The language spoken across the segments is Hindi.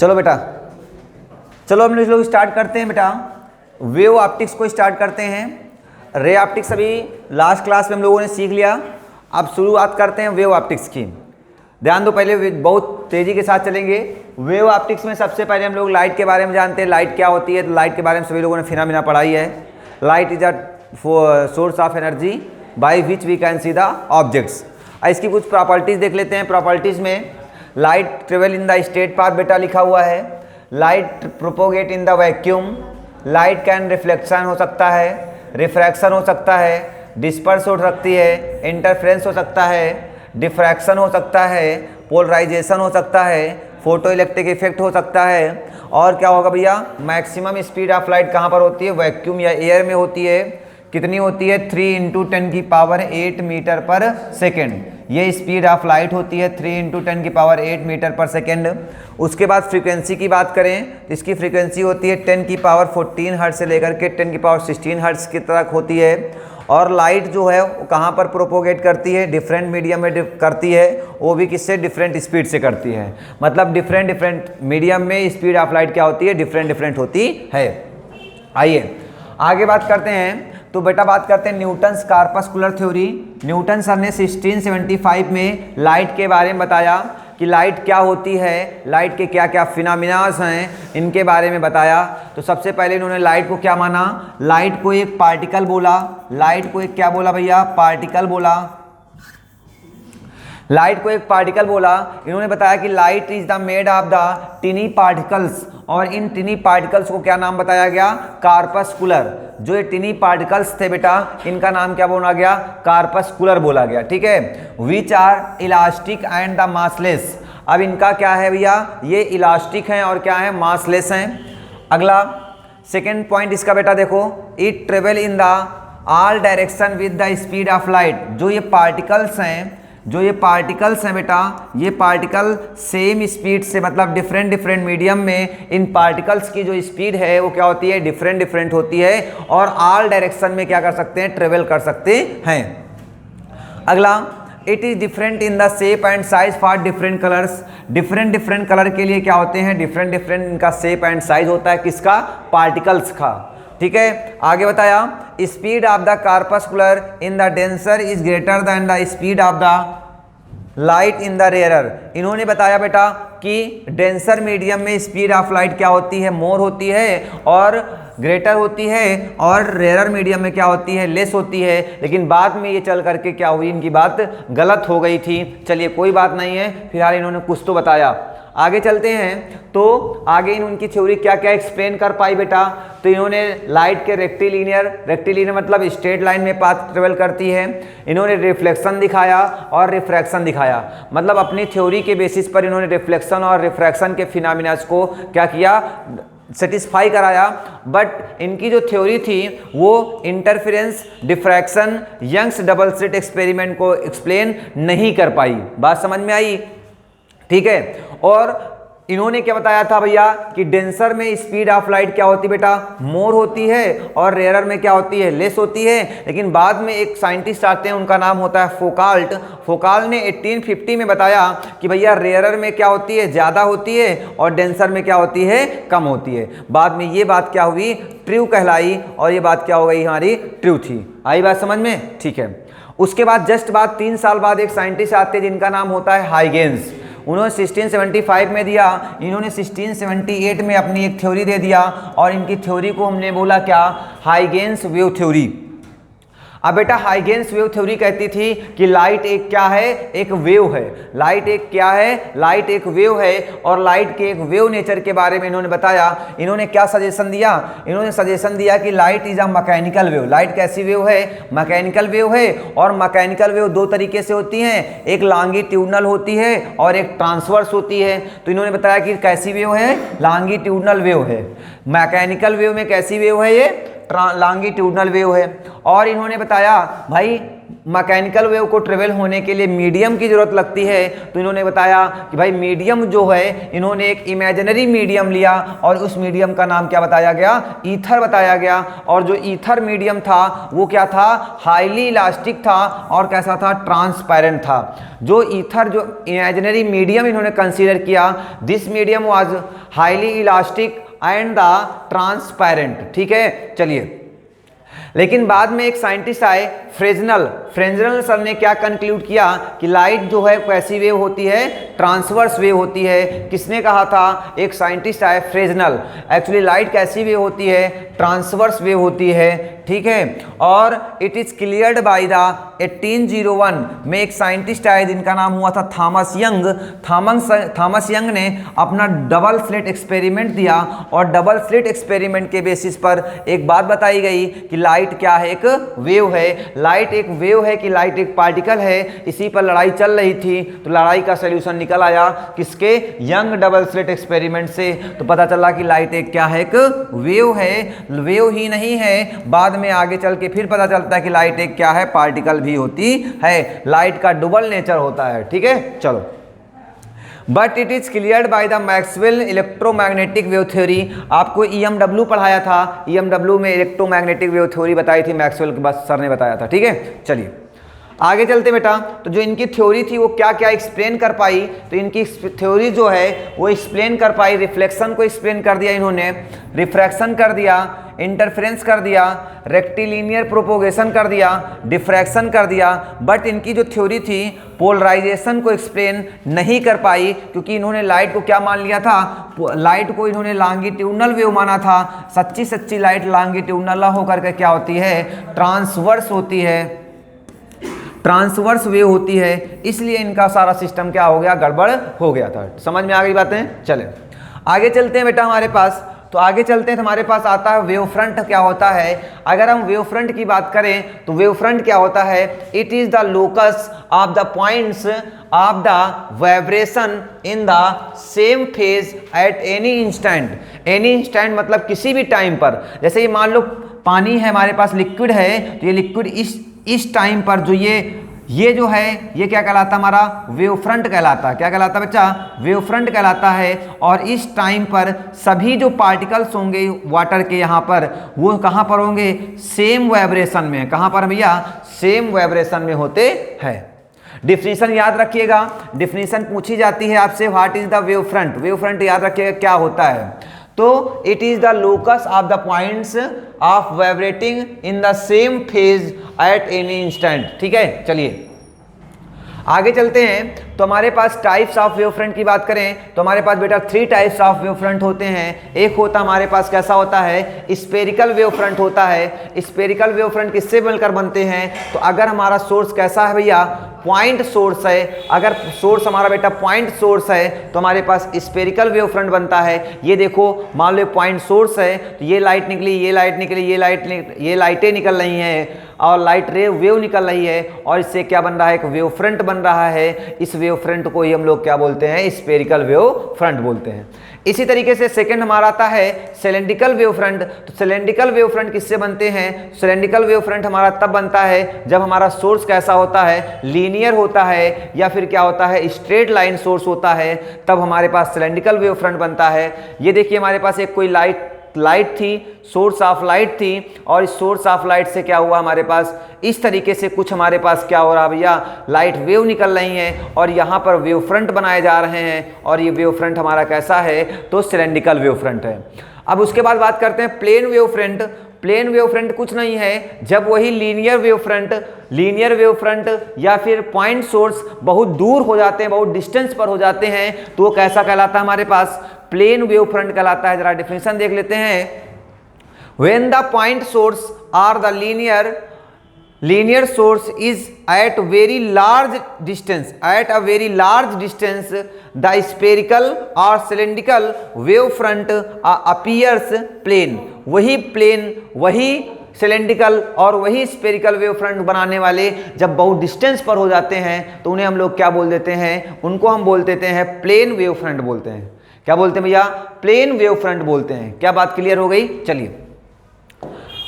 चलो बेटा, चलो हम लोग स्टार्ट करते हैं बेटा। वेव ऑप्टिक्स को स्टार्ट करते हैं। रे ऑप्टिक्स अभी लास्ट क्लास में हम लोगों ने सीख लिया। अब शुरुआत करते हैं वेव ऑप्टिक्स की। ध्यान दो, पहले बहुत तेज़ी के साथ चलेंगे। वेव ऑप्टिक्स में सबसे पहले हम लोग लाइट के बारे में जानते हैं। लाइट क्या होती है? तो लाइट के बारे में सभी लोगों ने फिनोमेना पढ़ाई है। Light is a source of energy by which we can see the objects. इसकी कुछ प्रॉपर्टीज़ देख लेते हैं। प्रॉपर्टीज़ में light travel in the straight path बेटा लिखा हुआ है। Light propagate in the vacuum. Light can reflection हो सकता है, रिफ्रैक्शन हो सकता है, डिस्पर्स हो सकती है, इंटरफ्रेंस हो सकता है, डिफ्रैक्शन हो सकता है, पोलराइजेशन हो सकता है, फोटो इलेक्ट्रिक इफेक्ट हो सकता है। और क्या होगा भैया? मैक्सिमम स्पीड ऑफ लाइट कहाँ पर होती है? वैक्यूम या एयर में होती है। कितनी होती है? 3 × 10⁸ मीटर पर सेकेंड। ये स्पीड ऑफ लाइट होती है 3 × 10⁸ मीटर पर सेकेंड। उसके बाद फ्रीक्वेंसी की बात करें तो इसकी फ्रीक्वेंसी होती है 10⁻14 हर्ट्ज से लेकर के 10⁻16 हर्ट्ज की तक होती है। और लाइट जो है वो कहाँ पर प्रोपोगेट करती है? डिफरेंट मीडियम में करती है। वो भी किससे? डिफरेंट स्पीड से करती है। मतलब डिफरेंट मीडियम में स्पीड ऑफ लाइट क्या होती है? डिफरेंट होती है। आइए आगे बात करते हैं। तो बेटा बात करते हैं Newton's corpuscular theory. Newton sir ने 1675 में लाइट के बारे में बताया कि लाइट क्या होती है, लाइट के क्या क्या फिनोमेनास हैं, इनके बारे में बताया। तो सबसे पहले इन्होंने लाइट को क्या माना? लाइट को एक पार्टिकल बोला। लाइट को एक क्या बोला भैया? पार्टिकल बोला। लाइट को एक पार्टिकल बोला। इन्होंने बताया कि light is the made of the टिनी particles, और इन टिनी पार्टिकल्स को क्या नाम बताया गया? कार्पस्कुलर। जो ये टिनी पार्टिकल्स थे बेटा, इनका नाम क्या बोला गया? कार्पस्कुलर बोला गया। ठीक है। Which are elastic and the massless. अब इनका क्या है भैया? ये इलास्टिक हैं और क्या है? मासलेस हैं। अगला सेकेंड पॉइंट इसका बेटा देखो, it travel in the all direction with the speed of light. जो ये पार्टिकल्स हैं बेटा, ये पार्टिकल सेम स्पीड से, मतलब डिफरेंट मीडियम में इन पार्टिकल्स की जो स्पीड है वो क्या होती है? डिफरेंट होती है। और ऑल डायरेक्शन में क्या कर सकते हैं? ट्रेवल कर सकते हैं। अगला, it is different in the shape and size for different colours. Different colour के लिए क्या होते हैं? डिफरेंट इनका शेप एंड साइज होता है। किसका? पार्टिकल्स का। ठीक है। आगे बताया, speed of the corpuscular in the denser is greater than the speed of the light in the rarer. इन्होंने बताया बेटा कि डेंसर मीडियम में स्पीड ऑफ लाइट क्या होती है? मोर होती है और ग्रेटर होती है, और रेयरर मीडियम में क्या होती है? लेस होती है। लेकिन बाद में ये चल करके क्या हुई? इनकी बात गलत हो गई थी। चलिए कोई बात नहीं है, फिलहाल इन्होंने कुछ तो बताया। आगे चलते हैं। तो आगे उनकी थ्योरी क्या क्या एक्सप्लेन कर पाई बेटा? तो इन्होंने लाइट के रेक्टिलिनियर मतलब स्ट्रेट लाइन में पाथ ट्रेवल करती है। इन्होंने रिफ्लेक्शन दिखाया और रिफ्रैक्शन दिखाया। मतलब अपनी थ्योरी के बेसिस पर इन्होंने रिफ्लेक्शन और रिफ्रैक्शन के फिनोमेनास को क्या किया? सेटिस्फाई कराया। बट इनकी जो थ्योरी थी वो interference, diffraction, Young's double slit experiment को एक्सप्लेन नहीं कर पाई। बात समझ में आई? ठीक है। और इन्होंने क्या बताया था भैया कि डेंसर में स्पीड ऑफ लाइट क्या होती बेटा? मोर होती है, और रेयरर में क्या होती है? लेस होती है। लेकिन बाद में एक साइंटिस्ट आते हैं, उनका नाम होता है फोकाल्ट। फोकाल्ट ने 1850 में बताया कि भैया रेयरर में क्या होती है? ज़्यादा होती है, और डेंसर में क्या होती है? कम होती है। बाद में ये बात क्या हुई? ट्रू कहलाई, और ये बात क्या हो गई? हमारी ट्रू थी। आई बात समझ में? ठीक है। उसके बाद जस्ट बाद 3 साल बाद एक साइंटिस्ट आते हैं जिनका नाम होता है हाइगेंस। उन्होंने 1675 में दिया। इन्होंने 1678 में अपनी एक थ्योरी दे दिया, और इनकी थ्योरी को हमने बोला क्या? Huygens wave theory. अब बेटा हाइगेंस वेव थ्योरी कहती थी कि लाइट एक क्या है? एक वेव है। लाइट एक क्या है? लाइट एक वेव है। और लाइट के एक वेव नेचर के बारे में इन्होंने बताया। इन्होंने क्या सजेशन दिया? इन्होंने सजेशन दिया कि light is a mechanical wave. Light कैसी वेव है? मैकेनिकल वेव है। और मैकेनिकल वेव दो तरीके से होती हैं, एक लॉन्गिट्यूडनल होती है और एक ट्रांसवर्स होती है। तो इन्होंने बताया कि कैसी वेव है? लॉन्गिट्यूडनल वेव है। मैकेनिकल वेव में कैसी वेव है? ये लॉन्गिट्यूडनल वेव है। और इन्होंने बताया भाई मैकेनिकल वेव को ट्रेवल होने के लिए मीडियम की ज़रूरत लगती है, तो इन्होंने बताया कि भाई मीडियम जो है, इन्होंने एक इमेजिनरी मीडियम लिया और उस मीडियम का नाम क्या बताया गया, ईथर बताया गया। और जो ईथर मीडियम था वो क्या था, हाईली इलास्टिक था और कैसा था, ट्रांसपेरेंट था। जो ईथर जो इमेजिनरी मीडियम इन्होंने कंसीडर किया, this medium was highly elastic and the transparent. ठीक है, चलिए। लेकिन बाद में एक साइंटिस्ट आए फ्रेजनल सर ने क्या कंक्लूड किया कि लाइट जो है कैसी वेव होती है, ट्रांसवर्स वेव होती है। किसने कहा था, एक साइंटिस्ट आए फ्रेजनल। एक्चुअली लाइट कैसी वेव होती है, ट्रांसवर्स वेव होती है। ठीक है, और it is cleared by the 1801 में एक साइंटिस्ट आए जिनका नाम हुआ था थॉमस यंग। थॉमस यंग ने अपना डबल स्लिट एक्सपेरिमेंट दिया और डबल स्लिट एक्सपेरिमेंट के बेसिस पर एक बात बताई गई कि लाइट क्या है, एक वेव है। लाइट एक वेव है कि लाइट एक पार्टिकल है। इसी पर लड़ाई चल रही थी, तो लड़ाई का सॉल्यूशन निकल आया किसके, यंग डबल स्लिट एक्सपेरिमेंट से। तो पता चला कि लाइट एक क्या है, एक वेव है। वेव ही नहीं है, बाद में आगे चल के फिर पता चलता है कि लाइट एक क्या है, पार्टिकल भी होती है। लाइट का डबल नेचर होता है। ठीक है, चलो। But it is cleared by the Maxwell electromagnetic wave theory. आपको EMW पढ़ाया था, EMW में इलेक्ट्रोमैग्नेटिक वेव थ्योरी बताई थी, मैक्सवेल के बस सर ने बताया था। ठीक है, चलिए आगे चलते बेटा। तो जो इनकी थ्योरी थी वो क्या क्या एक्सप्लेन कर पाई, तो इनकी थ्योरी जो है वो एक्सप्लेन कर पाई। रिफ्लेक्शन को एक्सप्लेन कर दिया इन्होंने, रिफ्रैक्शन कर दिया, इंटरफेरेंस कर दिया, रेक्टिलिनियर प्रोपोगेशन कर दिया, डिफ्रैक्शन कर दिया। बट इनकी जो थ्योरी थी पोलराइजेशन को एक्सप्लेन नहीं कर पाई, क्योंकि इन्होंने लाइट को क्या मान लिया था, लाइट को इन्होंने लॉन्गिट्यूडनल वेव माना था। सच्ची लाइट लॉन्गिट्यूडनल होकर के क्या होती है, ट्रांसवर्स होती है, ट्रांसवर्स वेव होती है। इसलिए इनका सारा सिस्टम क्या हो गया, गड़बड़ हो गया था। समझ में आ गई बातें। चले आगे चलते हैं बेटा हमारे पास। तो आगे चलते हैं तो हमारे पास आता है वेव फ्रंट क्या होता है। अगर हम वेव फ्रंट की बात करें तो वेव फ्रंट क्या होता है, it is the locus of the points of the vibration in the same phase at any instant. Any instant मतलब किसी भी टाइम पर। जैसे ये मान लो पानी है हमारे पास, लिक्विड है, तो ये लिक्विड इस टाइम पर जो ये जो है ये क्या कहलाता है, हमारा वेव फ्रंट कहलाता है। क्या कहलाता है बच्चा, वेव फ्रंट कहलाता है। और इस टाइम पर सभी जो पार्टिकल्स होंगे वाटर के यहाँ पर, वो कहाँ पर होंगे, सेम वाइब्रेशन में। कहाँ पर भैया, सेम वाइब्रेशन में होते हैं। डिफिनीशन याद रखिएगा, डिफिनीशन पूछी जाती है आपसे, what is the wave front. Wave front याद रखिएगा क्या होता है। तो it is the locus of the points of vibrating in the same phase at any instant. ठीक है, चलिए आगे चलते हैं। तो हमारे पास टाइप्स ऑफ वेव फ्रंट की बात करें तो हमारे पास बेटा 3 टाइप्स ऑफ वेव फ्रंट होते हैं। एक होता हमारे पास कैसा होता है, स्पेरिकल वेव फ्रंट होता है। स्पेरिकल वेव फ्रंट किससे मिलकर बनते हैं, तो अगर हमारा सोर्स कैसा है भैया, पॉइंट सोर्स है। अगर सोर्स हमारा बेटा पॉइंट सोर्स है तो हमारे पास स्पेरिकल वेव फ्रंट बनता है। ये देखो मान लो पॉइंट सोर्स है, तो ये लाइट निकली, ये लाइट निकली, ये लाइटें निकल रही हैं और लाइट रे वेव निकल रही है, और इससे क्या बन रहा है, एक वेव फ्रंट बन रहा है। इस वेव फ्रंट को ही हम लोग क्या बोलते हैं, स्पेरिकल वेव फ्रंट बोलते हैं। इसी तरीके से सेकंड हमारा आता है सिलेंड्रिकल वेव फ्रंट। तो सिलेंड्रिकल वेव फ्रंट किससे बनते हैं, सिलेंड्रिकल वेव फ्रंट हमारा तब बनता है जब हमारा सोर्स कैसा होता है, लीनियर होता है, या फिर क्या होता है, स्ट्रेट लाइन सोर्स होता है, तब हमारे पास सिलेंड्रिकल वेव फ्रंट बनता है। ये देखिए हमारे पास एक कोई लाइट थी, सोर्स ऑफ लाइट थी, और इस सोर्स ऑफ लाइट से क्या हुआ हमारे पास, इस तरीके से कुछ हमारे पास क्या हो रहा है भैया, लाइट वेव निकल रही हैं और यहाँ पर वेव फ्रंट बनाए जा रहे हैं, और ये वेव फ्रंट हमारा कैसा है, तो सिलेंड्रिकल वेव फ्रंट है। अब उसके बाद बात करते हैं plane wave front. Plane wave front कुछ नहीं है, जब वही लीनियर वेव फ्रंट या फिर पॉइंट सोर्स बहुत दूर हो जाते हैं, बहुत डिस्टेंस पर हो जाते हैं, तो वो कैसा कहलाता है हमारे पास, प्लेन वेव फ्रंट कहलाता है। जरा डिफिनेशन देख लेते हैं। When the point source or the linear source is at a very large distance, the spherical or cylindrical wave front appears plane। वही सिलेंड्रिकल और वही स्पेरिकल वेव फ्रंट बनाने वाले जब बहुत डिस्टेंस पर हो जाते हैं तो उन्हें हम लोग क्या बोल देते हैं, उनको हम बोल देते हैं प्लेन वेव फ्रंट बोलते हैं। क्या बोलते हैं भैया, प्लेन वेव फ्रंट बोलते हैं। क्या बात क्लियर हो गई। चलिए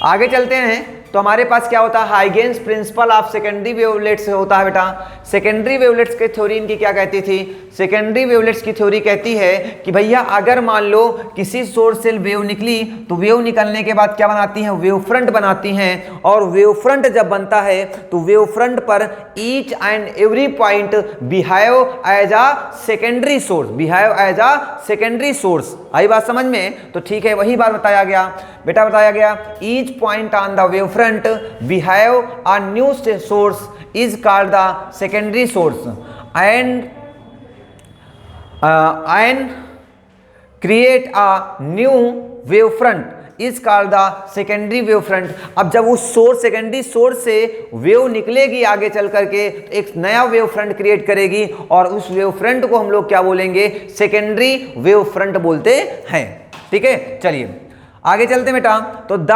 आगे चलते हैं। तो हमारे पास क्या होता है, हाइगेन्स प्रिंसिपल ऑफ सेकेंडरी वेवलेट्स होता है बेटा। सेकेंडरी वेवलेट्स की थ्योरी इनकी क्या कहती थी, सेकेंडरी वेवलेट्स की थ्योरी कहती है कि भैया अगर मान लो किसी सोर्स से वेव निकली तो वेव निकलने के बाद क्या बनाती हैं, वेव फ्रंट बनाती हैं, और वेव फ्रंट जब बनता है तो वेव फ्रंट पर each and every point behave as a secondary source, behave as a secondary source. आई बात समझ में? तो ठीक है, वही बात बताया गया बेटा, बताया गया each point on the wave front behave a new source is called the secondary source and create a new wave front is called the secondary wave front। अब जब उस सोर्स, सेकेंडरी सोर्स से वेव निकलेगी आगे चल करके तो एक नया वेव फ्रंट क्रिएट करेगी, और उस वेव फ्रंट को हम लोग क्या बोलेंगे, सेकेंडरी वेव फ्रंट बोलते हैं। ठीक है, चलिए आगे चलते बेटा। तो the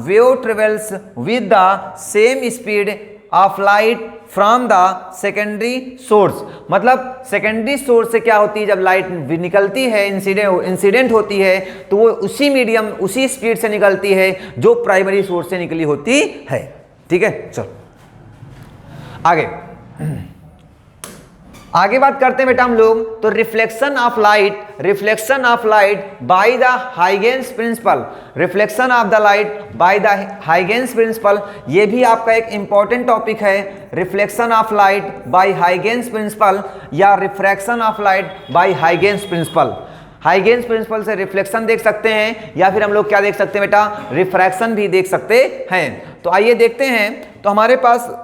wave travels with the same speed of light from the secondary source, मतलब सेकेंडरी सोर्स से क्या होती है, जब लाइट निकलती है, इंसिडेंट होती है, तो वो उसी मीडियम, उसी स्पीड से निकलती है जो प्राइमरी सोर्स से निकली होती है। ठीक है, चलो आगे आगे बात करते हैं बेटा हम लोग। तो reflection of light, reflection of light by the Huygens principle, reflection of the light by the Huygens principle, ये भी आपका एक इंपॉर्टेंट टॉपिक है। Reflection of light by Huygens principle या refraction of light by Huygens principle. Huygens principle से रिफ्लेक्शन देख सकते हैं, या फिर हम लोग क्या देख सकते हैं बेटा, रिफ्रैक्शन भी देख सकते हैं। तो आइए देखते हैं। तो हमारे पास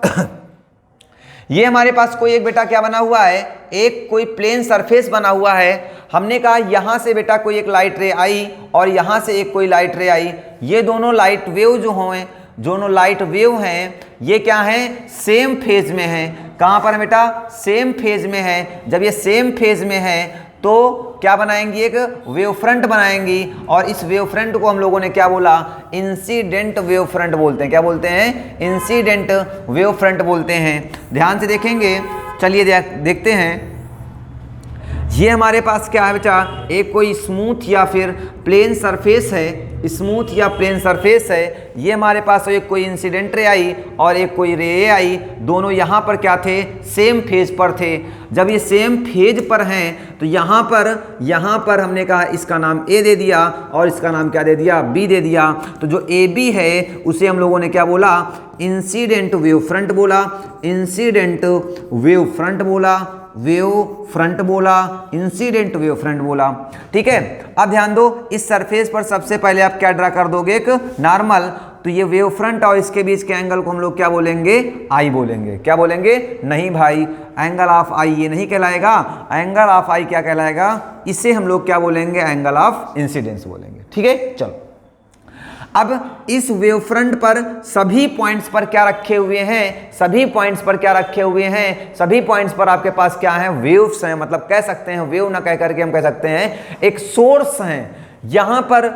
ये हमारे पास कोई एक बेटा क्या बना हुआ है, एक कोई प्लेन सरफेस बना हुआ है। हमने कहा यहां से बेटा कोई एक लाइट रे आई और यहां से एक कोई लाइट रे आई। ये दोनों लाइट वेव जो हैं, दोनों लाइट वेव हैं, ये क्या हैं, सेम फेज में हैं। कहां पर बेटा, सेम फेज में है। जब ये सेम फेज में है तो क्या बनाएंगी, एक वेव फ्रंट बनाएंगी, और इस वेव फ्रंट को हम लोगों ने क्या बोला, इंसिडेंट वेव फ्रंट बोलते हैं। क्या बोलते हैं, इंसिडेंट वेव फ्रंट बोलते हैं। ध्यान से देखेंगे, चलिए देखते हैं। ये हमारे पास क्या है बेटा, एक कोई स्मूथ या फिर प्लेन सरफेस है, स्मूथ या प्लेन सरफेस है। ये हमारे पास एक कोई इंसिडेंट रे आई और एक कोई रे आई, दोनों यहाँ पर क्या थे, सेम फेज पर थे। जब ये सेम फेज पर हैं तो यहाँ पर हमने कहा इसका नाम ए दे दिया और इसका नाम क्या दे दिया, बी दे दिया। तो जो ए बी है उसे हम लोगों ने क्या बोला, इंसिडेंट वेव फ्रंट बोला, इंसिडेंट वेव फ्रंट बोला, वेव फ्रंट बोला, इंसिडेंट वेव फ्रंट बोला। ठीक है, अब ध्यान दो, इस सरफेस पर सबसे पहले आप क्या ड्रा कर दोगे, एक नॉर्मल। तो ये वेव फ्रंट और इसके बीच के एंगल को हम लोग क्या बोलेंगे, आई बोलेंगे। क्या बोलेंगे, नहीं भाई, एंगल ऑफ आई ये नहीं कहलाएगा। एंगल ऑफ आई क्या कहलाएगा, इसे हम लोग क्या बोलेंगे, एंगल ऑफ इंसिडेंस बोलेंगे। ठीक है, चलो अब इस वेव फ्रंट पर सभी पॉइंट्स पर क्या रखे हुए हैं, सभी पॉइंट्स पर क्या रखे हुए हैं, सभी पॉइंट्स पर आपके पास क्या है, वेव्स हैं। मतलब कह सकते हैं, वेव ना कह करके हम कह सकते हैं एक सोर्स हैं। यहां पर,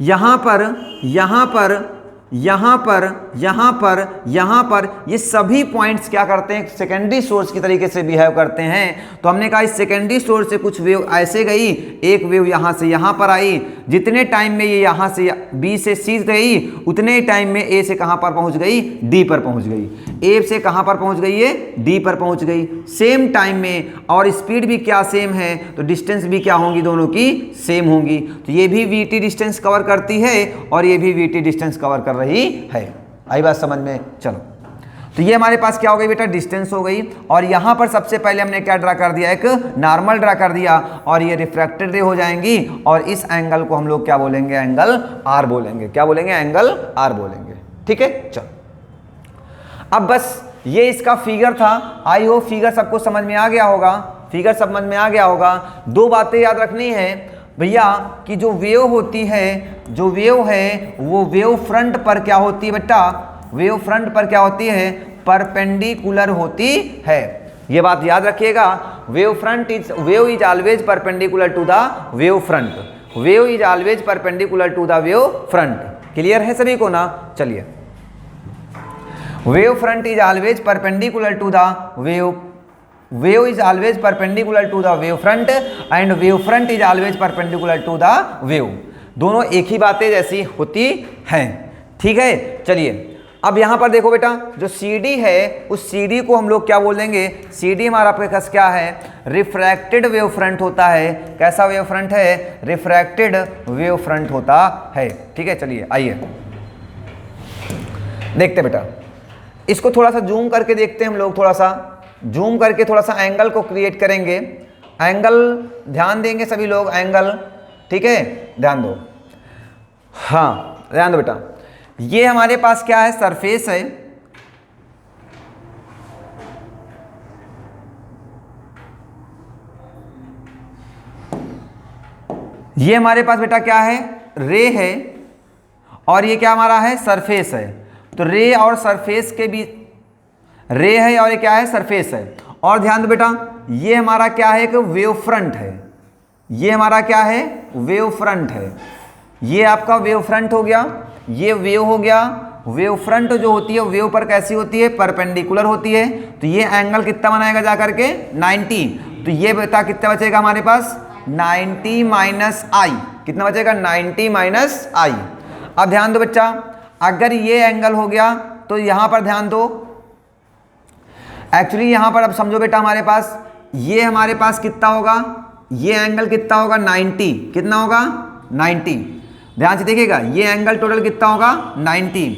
यहां पर, यहां पर, यहां पर, यहां पर, यहां पर, ये सभी पॉइंट्स क्या करते हैं, सेकेंडरी सोर्स की तरीके से बिहेव करते हैं। तो हमने कहा इस सेकेंडरी सोर्स से कुछ वेव ऐसे गई, एक वेव यहां से यहां पर आई। जितने टाइम में ये यहां से बी से सी गई, उतने टाइम में ए से कहां पर पहुंच गई, डी पर पहुंच गई। ए से कहां पर पहुंच गई, ये डी पर पहुंच गई सेम टाइम में, और स्पीड भी क्या सेम है, तो डिस्टेंस भी क्या होंगी, दोनों की सेम होंगी। तो ये भी वीटी डिस्टेंस कवर करती है और ये भी वीटी डिस्टेंस कवर कर रही है। आई बात समझ में? चलो, तो ये हमारे पास क्या हो गई बेटा, डिस्टेंस हो गई। और यहां पर सबसे पहले हमने क्या ड्रा कर दिया, एक नॉर्मल ड्रा कर दिया, और ये रिफ्रैक्टेड रे हो जाएंगी, और इस एंगल को हम लोग क्या बोलेंगे, एंगल आर बोलेंगे। क्या बोलेंगे, एंगल आर बोलेंगे। ठीक है, चलो अब बस ये इसका फिगर था। आई होप फिगर सबको समझ में आ गया होगा, फिगर समझ में आ गया होगा। दो बातें याद रखनी है भैया कि जो वेव होती है, जो वेव है वो वेव फ्रंट पर क्या होती है बेटा, वेव फ्रंट पर क्या होती है, परपेंडिकुलर होती है। ये बात याद रखिएगा। Wave is always perpendicular to the wave front. Wave is always perpendicular to the wave front. Clear है सभी को ना? चलिए, wave front is always perpendicular to the wave is always perpendicular to the wave front and wave front is always perpendicular to the wave। दोनों एक ही बातें जैसी होती हैं। ठीक है, चलिए अब यहां पर देखो बेटा, जो CD है उस CD को हम लोग क्या बोल देंगे, CD हमारा पास क्या है, रिफ्रैक्टेड वेव फ्रंट होता है। कैसा वेव फ्रंट है, रिफ्रैक्टेड वेव फ्रंट होता है। ठीक है, चलिए आइए देखते बेटा, इसको थोड़ा सा जूम करके देखते हैं हम लोग, थोड़ा सा जूम करके थोड़ा सा एंगल को क्रिएट करेंगे। एंगल ध्यान देंगे सभी लोग, एंगल, ठीक है, ध्यान दो, हाँ ध्यान दो बेटा। ये हमारे पास क्या है, सरफेस है, ये हमारे पास बेटा क्या है, रे है, और ये क्या हमारा है, सरफेस है। तो रे और सरफेस के बीच, रे है और ये क्या है, सरफेस है। और ध्यान दो बेटा, ये हमारा क्या है, एक वेव फ्रंट है, ये हमारा क्या है, वेव फ्रंट है। ये आपका वेव फ्रंट हो गया, ये वेव हो गया। वेव फ्रंट जो होती है वेव पर कैसी होती है, परपेंडिकुलर होती है। तो ये एंगल कितना बनाएगा जा करके, 90। तो ये बेटा कितना बचेगा हमारे पास, 90 माइनस आई, कितना बचेगा, 90 माइनस आई। अब ध्यान दो बच्चा, अगर ये एंगल हो गया तो यहां पर ध्यान दो, एक्चुअली यहां पर अब समझो बेटा, हमारे पास ये हमारे पास कितना होगा, ये एंगल कितना होगा, 90, कितना होगा, 90। ध्यान से देखिएगा, ये एंगल टोटल कितना होगा, 90।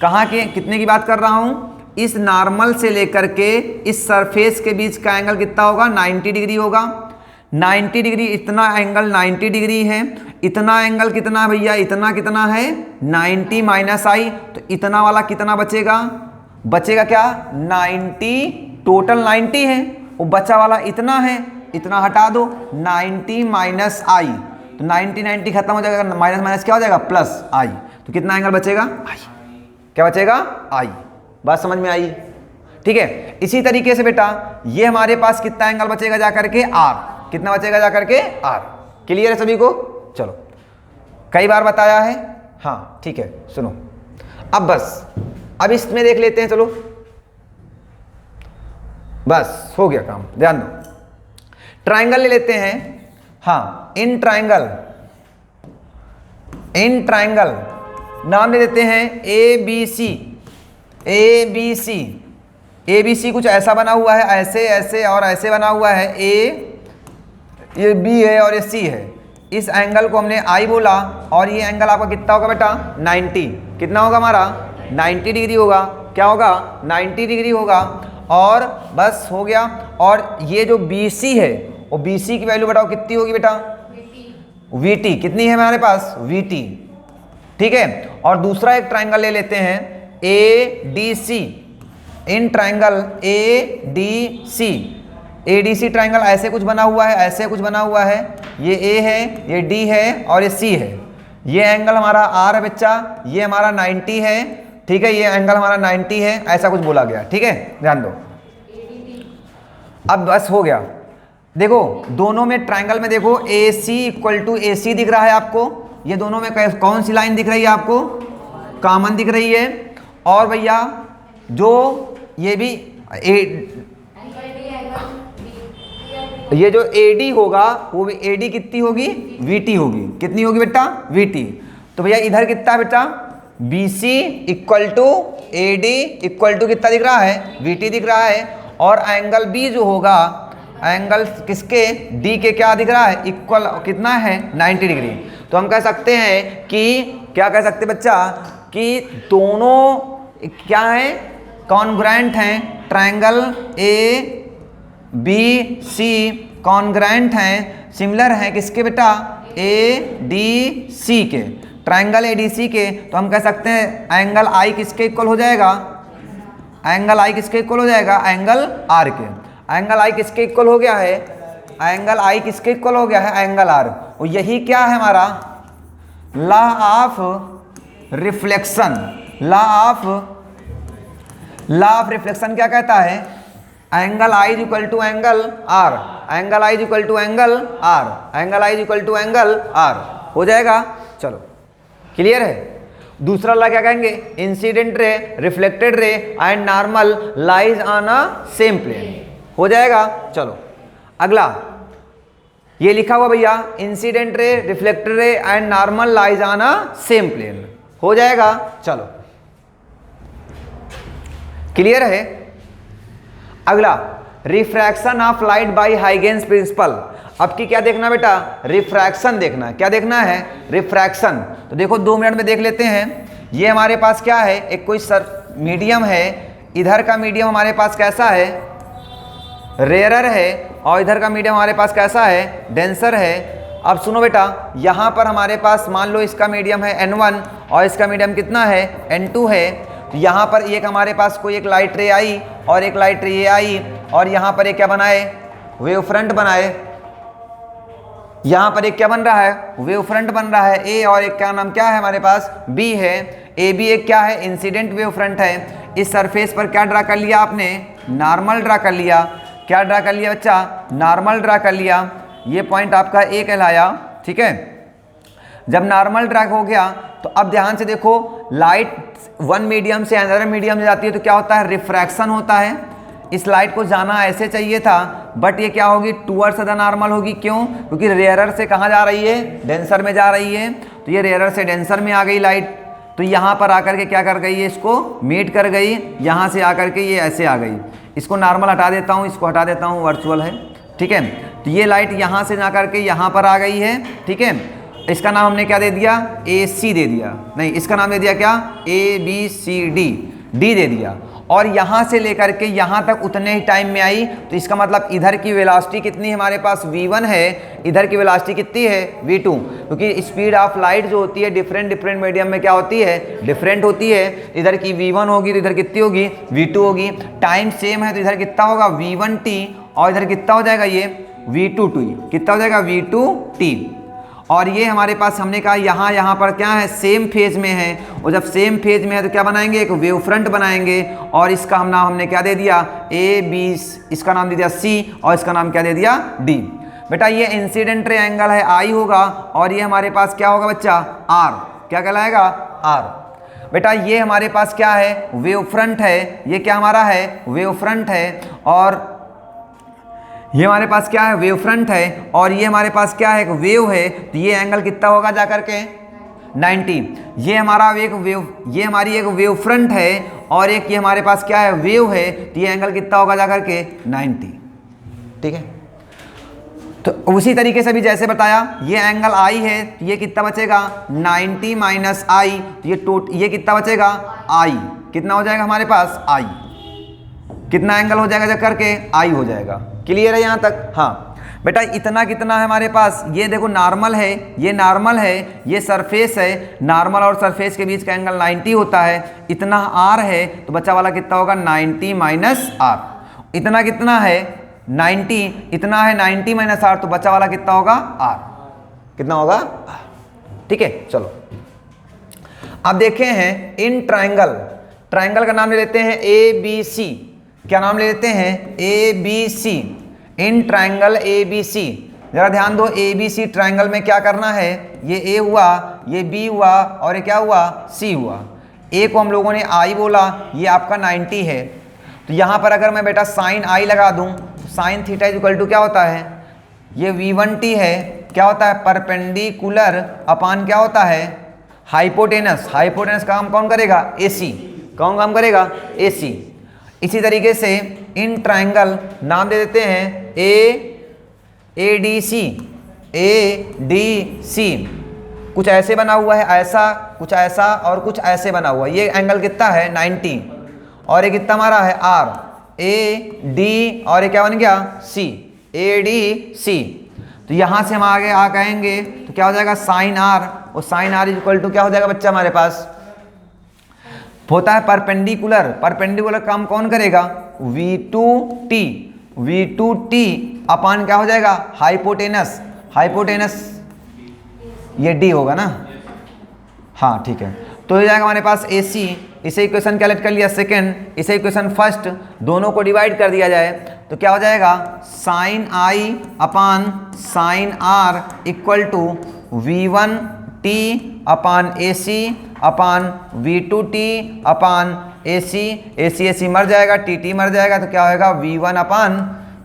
कहाँ के, कितने की बात कर रहा हूं, इस नॉर्मल से लेकर के इस सरफेस के बीच का एंगल कितना होगा, 90 डिग्री होगा। 90 डिग्री, इतना एंगल 90 डिग्री है। इतना एंगल कितना भैया, इतना कितना है, 90 माइनस आई। तो इतना वाला कितना बचेगा, बचेगा क्या, 90, टोटल 90 है, वो बचा वाला इतना है, इतना हटा दो, 90 माइनस आई। तो 90 90 खत्म हो जाएगा, माइनस माइनस क्या हो जाएगा, प्लस आई। तो कितना एंगल बचेगा, आई, क्या बचेगा, आई। बात समझ में आई, ठीक है। इसी तरीके से बेटा ये हमारे पास कितना एंगल बचेगा जा करके, आर, कितना बचेगा जा करके, आर। क्लियर है सभी को, चलो कई बार बताया है, हाँ ठीक है, सुनो अब बस, अब इसमें देख लेते हैं, चलो बस हो गया काम। ध्यान दो, ट्राइंगल ले लेते हैं, हाँ इन ट्राइंगल, इन ट्राइंगल नाम ले देते हैं A B C. A B C, A B C कुछ ऐसा बना हुआ है, ऐसे ऐसे और ऐसे बना हुआ है, ए, ये बी है और ये सी है। इस एंगल को हमने आई बोला, और ये एंगल आपका कितना होगा बेटा, 90, कितना होगा हमारा, 90 डिग्री होगा। क्या होगा, 90 डिग्री होगा। और बस हो गया। और ये जो बी सी है, वो बी सी की वैल्यू बताओ कितनी होगी बेटा, वी टी, कितनी है हमारे पास, वी टी, ठीक है। और दूसरा एक ट्राइंगल ले लेते हैं, A D C. In triangle A D C, A D C triangle ऐसे कुछ बना हुआ है, ऐसे कुछ बना हुआ है, ये ए है, ये डी है और ये सी है। ये एंगल हमारा आर है बच्चा, ये हमारा 90 है, ठीक है, ये एंगल हमारा 90 है, ऐसा कुछ बोला गया, ठीक है, ध्यान दो। अब बस हो गया। देखो दोनों में ट्राइंगल में देखो, ए सी इक्वल टू ए सी दिख रहा है आपको, ये दोनों में कौन सी लाइन दिख रही है आपको, कॉमन दिख रही है। और भैया जो ये भी ये जो AD होगा, वो भी AD कितनी होगी, VT होगी, कितनी होगी बेटा, VT। तो भैया इधर कितना है बेटा, BC equal to AD equal to कितना दिख रहा है, VT दिख रहा है। और एंगल B जो होगा, एंगल किसके, D के क्या दिख रहा है, इक्वल कितना है, 90 डिग्री। तो हम कह सकते हैं कि, क्या कह सकते बच्चा, कि दोनों क्या है, कॉन्ग्रुएंट हैं। ट्राइंगल ABC कॉन्ग्रुएंट हैं, सिमिलर हैं किसके बेटा, ADC के, ट्राइंगल ADC के। तो हम कह सकते हैं एंगल I किसके इक्वल हो जाएगा, एंगल I किसके इक्वल हो जाएगा, एंगल R के। एंगल I किसके इक्वल हो गया है, एंगल I किसके इक्वल हो गया है, एंगल R। और यही क्या है हमारा law of reflection. Law of reflection क्या कहता है, angle I is equal to angle R, angle I is equal to angle R, angle I is equal to angle R हो जाएगा। चलो क्लियर है। दूसरा लॉ क्या कहेंगे, incident ray, reflected ray and normal lies on a same plane हो जाएगा। चलो अगला ये लिखा हुआ भैया, incident ray, reflected ray and normal lies on a same plane, हो जाएगा। चलो क्लियर है। अगला refraction of light by Huygens principle. अब की क्या देखना बेटा, रिफ्रैक्शन देखना। क्या देखना है, रिफ्रैक्शन। तो देखो 2 मिनट में देख लेते हैं। ये हमारे पास क्या है, एक कोई मीडियम है, इधर का मीडियम हमारे पास कैसा है, रेयरर है, और इधर का मीडियम हमारे पास कैसा है, डेंसर है। अब सुनो बेटा, यहाँ पर हमारे पास मान लो इसका मीडियम है N1 और इसका मीडियम कितना है, N2 है। तो यहाँ पर एक हमारे पास कोई एक लाइट रे आई और एक लाइट रे आई, और यहाँ पर एक क्या बनाए, वेव फ्रंट बनाए। यहाँ पर एक क्या बन रहा है, वेव फ्रंट बन रहा है A, और एक क्या नाम क्या है हमारे पास, B है। AB एक क्या है, इंसिडेंट वेव फ्रंट है। इस सरफेस पर क्या ड्रा कर लिया आपने, नॉर्मल ड्रा कर लिया। क्या ड्रा कर लिया बच्चा, नॉर्मल ड्रा कर लिया। ये पॉइंट आपका A कहलाया, ठीक है। जब नॉर्मल ड्रा हो गया तो अब ध्यान से देखो, लाइट वन मीडियम से अनदर मीडियम में जाती है तो क्या होता है, रिफ्रैक्शन होता है। इस लाइट को जाना ऐसे चाहिए था, बट ये क्या होगी, टूवर्ड्स द नॉर्मल होगी। क्यों, क्योंकि रेयरर से कहाँ जा रही है, डेंसर में जा रही है। तो ये रेयरर से डेंसर में आ गई लाइट, तो यहाँ पर आकर के क्या कर गई है, इसको मीट कर गई। यहाँ से आकर के ये ऐसे आ गई। इसको नॉर्मल हटा देता हूँ, इसको हटा देता हूँ, वर्चुअल है, ठीक है। तो ये लाइट यहाँ से जा करके यहाँ पर आ गई है, ठीक है। इसका नाम हमने क्या दे दिया, AC दे दिया, नहीं इसका नाम दे दिया क्या, ABCD, D दे दिया। और यहाँ से लेकर के यहाँ तक उतने ही टाइम में आई। तो इसका मतलब इधर की वेलोसिटी कितनी हमारे पास, V1 है, इधर की वेलोसिटी कितनी है, V2। क्योंकि स्पीड ऑफ लाइट जो होती है डिफरेंट मीडियम में क्या होती है, डिफरेंट होती है। इधर की V1 होगी तो इधर कितनी होगी, V2 होगी। टाइम सेम है तो इधर कितना होगा, V1t, और इधर कितना हो जाएगा ये V2t, कितना हो जाएगा, V2t। और ये हमारे पास हमने कहा यहाँ पर क्या है, सेम फेज में है। और जब सेम फेज में है तो क्या बनाएंगे, एक वेव फ्रंट बनाएंगे। और इसका हमने क्या दे दिया, A B, इसका नाम दे दिया C, और इसका नाम क्या दे दिया, D। बेटा ये इंसिडेंट रे एंगल है, I होगा, और ये हमारे पास क्या होगा बच्चा, R। क्या कहलाएगा, R। बेटा ये हमारे पास क्या है, वेव फ्रंट है। ये क्या हमारा है, वेव फ्रंट है। और ये हमारे पास क्या है, वेव फ्रंट है। और ये हमारे पास क्या है, एक वेव है। तो ये एंगल कितना होगा जाकर के, 90। ये हमारा एक वेव, ये हमारी एक वेव फ्रंट है, और एक ये हमारे पास क्या है, वेव है। तो ये एंगल कितना होगा जाकर के, 90, ठीक है। तो उसी तरीके से भी जैसे बताया, ये एंगल I है, तो ये कितना बचेगा, 90 माइनस I। तो ये कितना बचेगा, I। कितना हो जाएगा हमारे पास, I। कितना एंगल हो जाएगा जा करके, I हो जाएगा। क्लियर है यहाँ तक, हाँ। बेटा इतना कितना है हमारे पास, ये देखो नॉर्मल है, ये नॉर्मल है, ये सरफेस है। नॉर्मल और सरफेस के बीच का एंगल 90 होता है। इतना R है, तो बच्चा वाला कितना होगा, 90 माइनस R। इतना कितना है, 90। इतना है 90 माइनस R, तो बच्चा वाला कितना होगा, R। कितना होगा, R। ठीक है। चलो अब देखे हैं इन ट्राइंगल। ट्राइंगल का नाम ले लेते हैं ABC। क्या नाम ले लेते हैं, ABC। In triangle ABC। जरा ध्यान दो, ABC ट्राइंगल में क्या करना है, ये A हुआ, ये B हुआ, और ये क्या हुआ, C हुआ। A को हम लोगों ने I बोला, ये आपका 90 है। तो यहाँ पर अगर मैं बेटा साइन I लगा दूँ, साइन थीटा इक्वल टू क्या होता है, ये V1t है। क्या होता है, परपेंडिकुलर अपान क्या होता है, हाइपोटेनस। हाइपोटेनस का काम कौन करेगा, AC। कौन काम करेगा, AC। इसी तरीके से इन ट्राइंगल नाम दे देते हैं ADC। ADC कुछ ऐसे बना हुआ है, ऐसा, कुछ ऐसा, और कुछ ऐसे बना हुआ है। ये एंगल कितना है, 90, और ये कितना हमारा है, R। AD, और ये क्या बन गया, C। ADC। तो यहाँ से हम आगे कहेंगे तो क्या हो जाएगा, साइन R। और साइन R इक्वल टू क्या हो जाएगा बच्चा, हमारे पास होता है परपेंडिकुलर। परपेंडिकुलर काम कौन करेगा, V2t। V2t अपान क्या हो जाएगा, हाइपोटेनस। हाइपोटेनस ये D होगा ना, हाँ ठीक है। तो हो जाएगा हमारे पास AC। इसे इक्वेशन क्या लेट कर लिया, सेकंड। इसे इक्वेशन फर्स्ट, दोनों को डिवाइड कर दिया जाए तो क्या हो जाएगा, sine I upon sine R equal to V1t upon AC upon V2t upon AC। AC मर जाएगा, TT मर जाएगा, तो क्या होगा, V1 अपान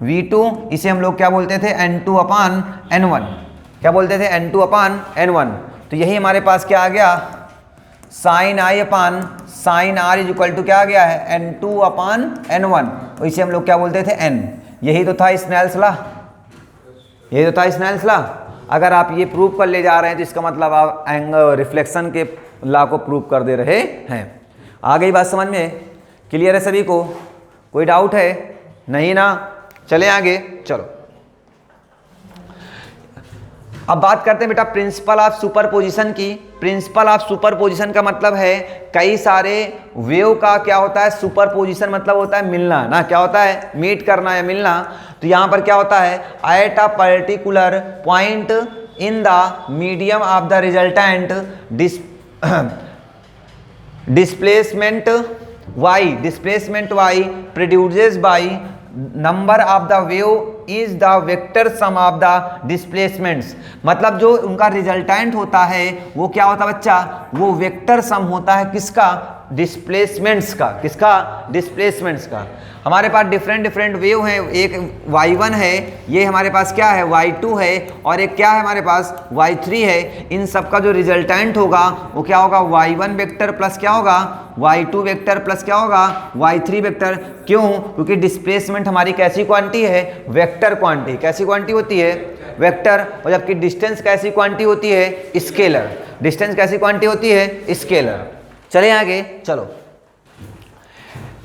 V2। इसे हम लोग क्या बोलते थे, N2 अपान N1। क्या बोलते थे, N2 अपान N1। तो यही हमारे पास क्या आ गया, sine I upon sine are is equal to क्या आ गया है n2 अपान n1, तो इसे हम लोग क्या बोलते थे n। यही तो था स्नेल्स लॉ, यही तो था स्नेल्स लॉ। अगर आप ये प्रूव कर ले जा रहे हैं तो इसका मतलब आप एंगल रिफ्लेक्शन के लॉ को प्रूव कर दे रहे हैं। आ गई बात समझ में? क्लियर है सभी को? कोई डाउट है? नहीं ना? चले आगे, चलो अब बात करते हैं बेटा प्रिंसिपल ऑफ सुपरपोजिशन की। प्रिंसिपल ऑफ सुपरपोजिशन का मतलब है कई सारे वेव का क्या होता है सुपरपोजिशन, मतलब होता है मिलना ना, क्या होता है मीट करना या मिलना। तो यहां पर क्या होता है at a particular point in the medium of the resultant displacement y produces by number of the wave is the vector sum of the displacements. मतलब जो उनका रिजल्टेंट होता है वो क्या होता है बच्चा, वो वेक्टर सम होता है किसका, डिस्प्लेसमेंट्स का। किसका, डिस्प्लेसमेंट्स का। हमारे पास डिफरेंट वेव हैं, एक y1 है, ये हमारे पास क्या है y2 है, और एक क्या है हमारे पास y3 है। इन सब का जो रिजल्टेंट होगा वो क्या होगा y1 वेक्टर प्लस क्या होगा y2 वेक्टर प्लस क्या होगा y3 वेक्टर। क्यों? क्योंकि डिस्प्लेसमेंट हमारी कैसी क्वांटिटी है, वेक्टर क्वांटिटी। कैसी क्वांटिटी होती है, वेक्टर। और जबकि डिस्टेंस कैसी क्वांटिटी होती है, स्केलर। डिस्टेंस कैसी क्वांटिटी होती है, स्केलर। चले आगे, चलो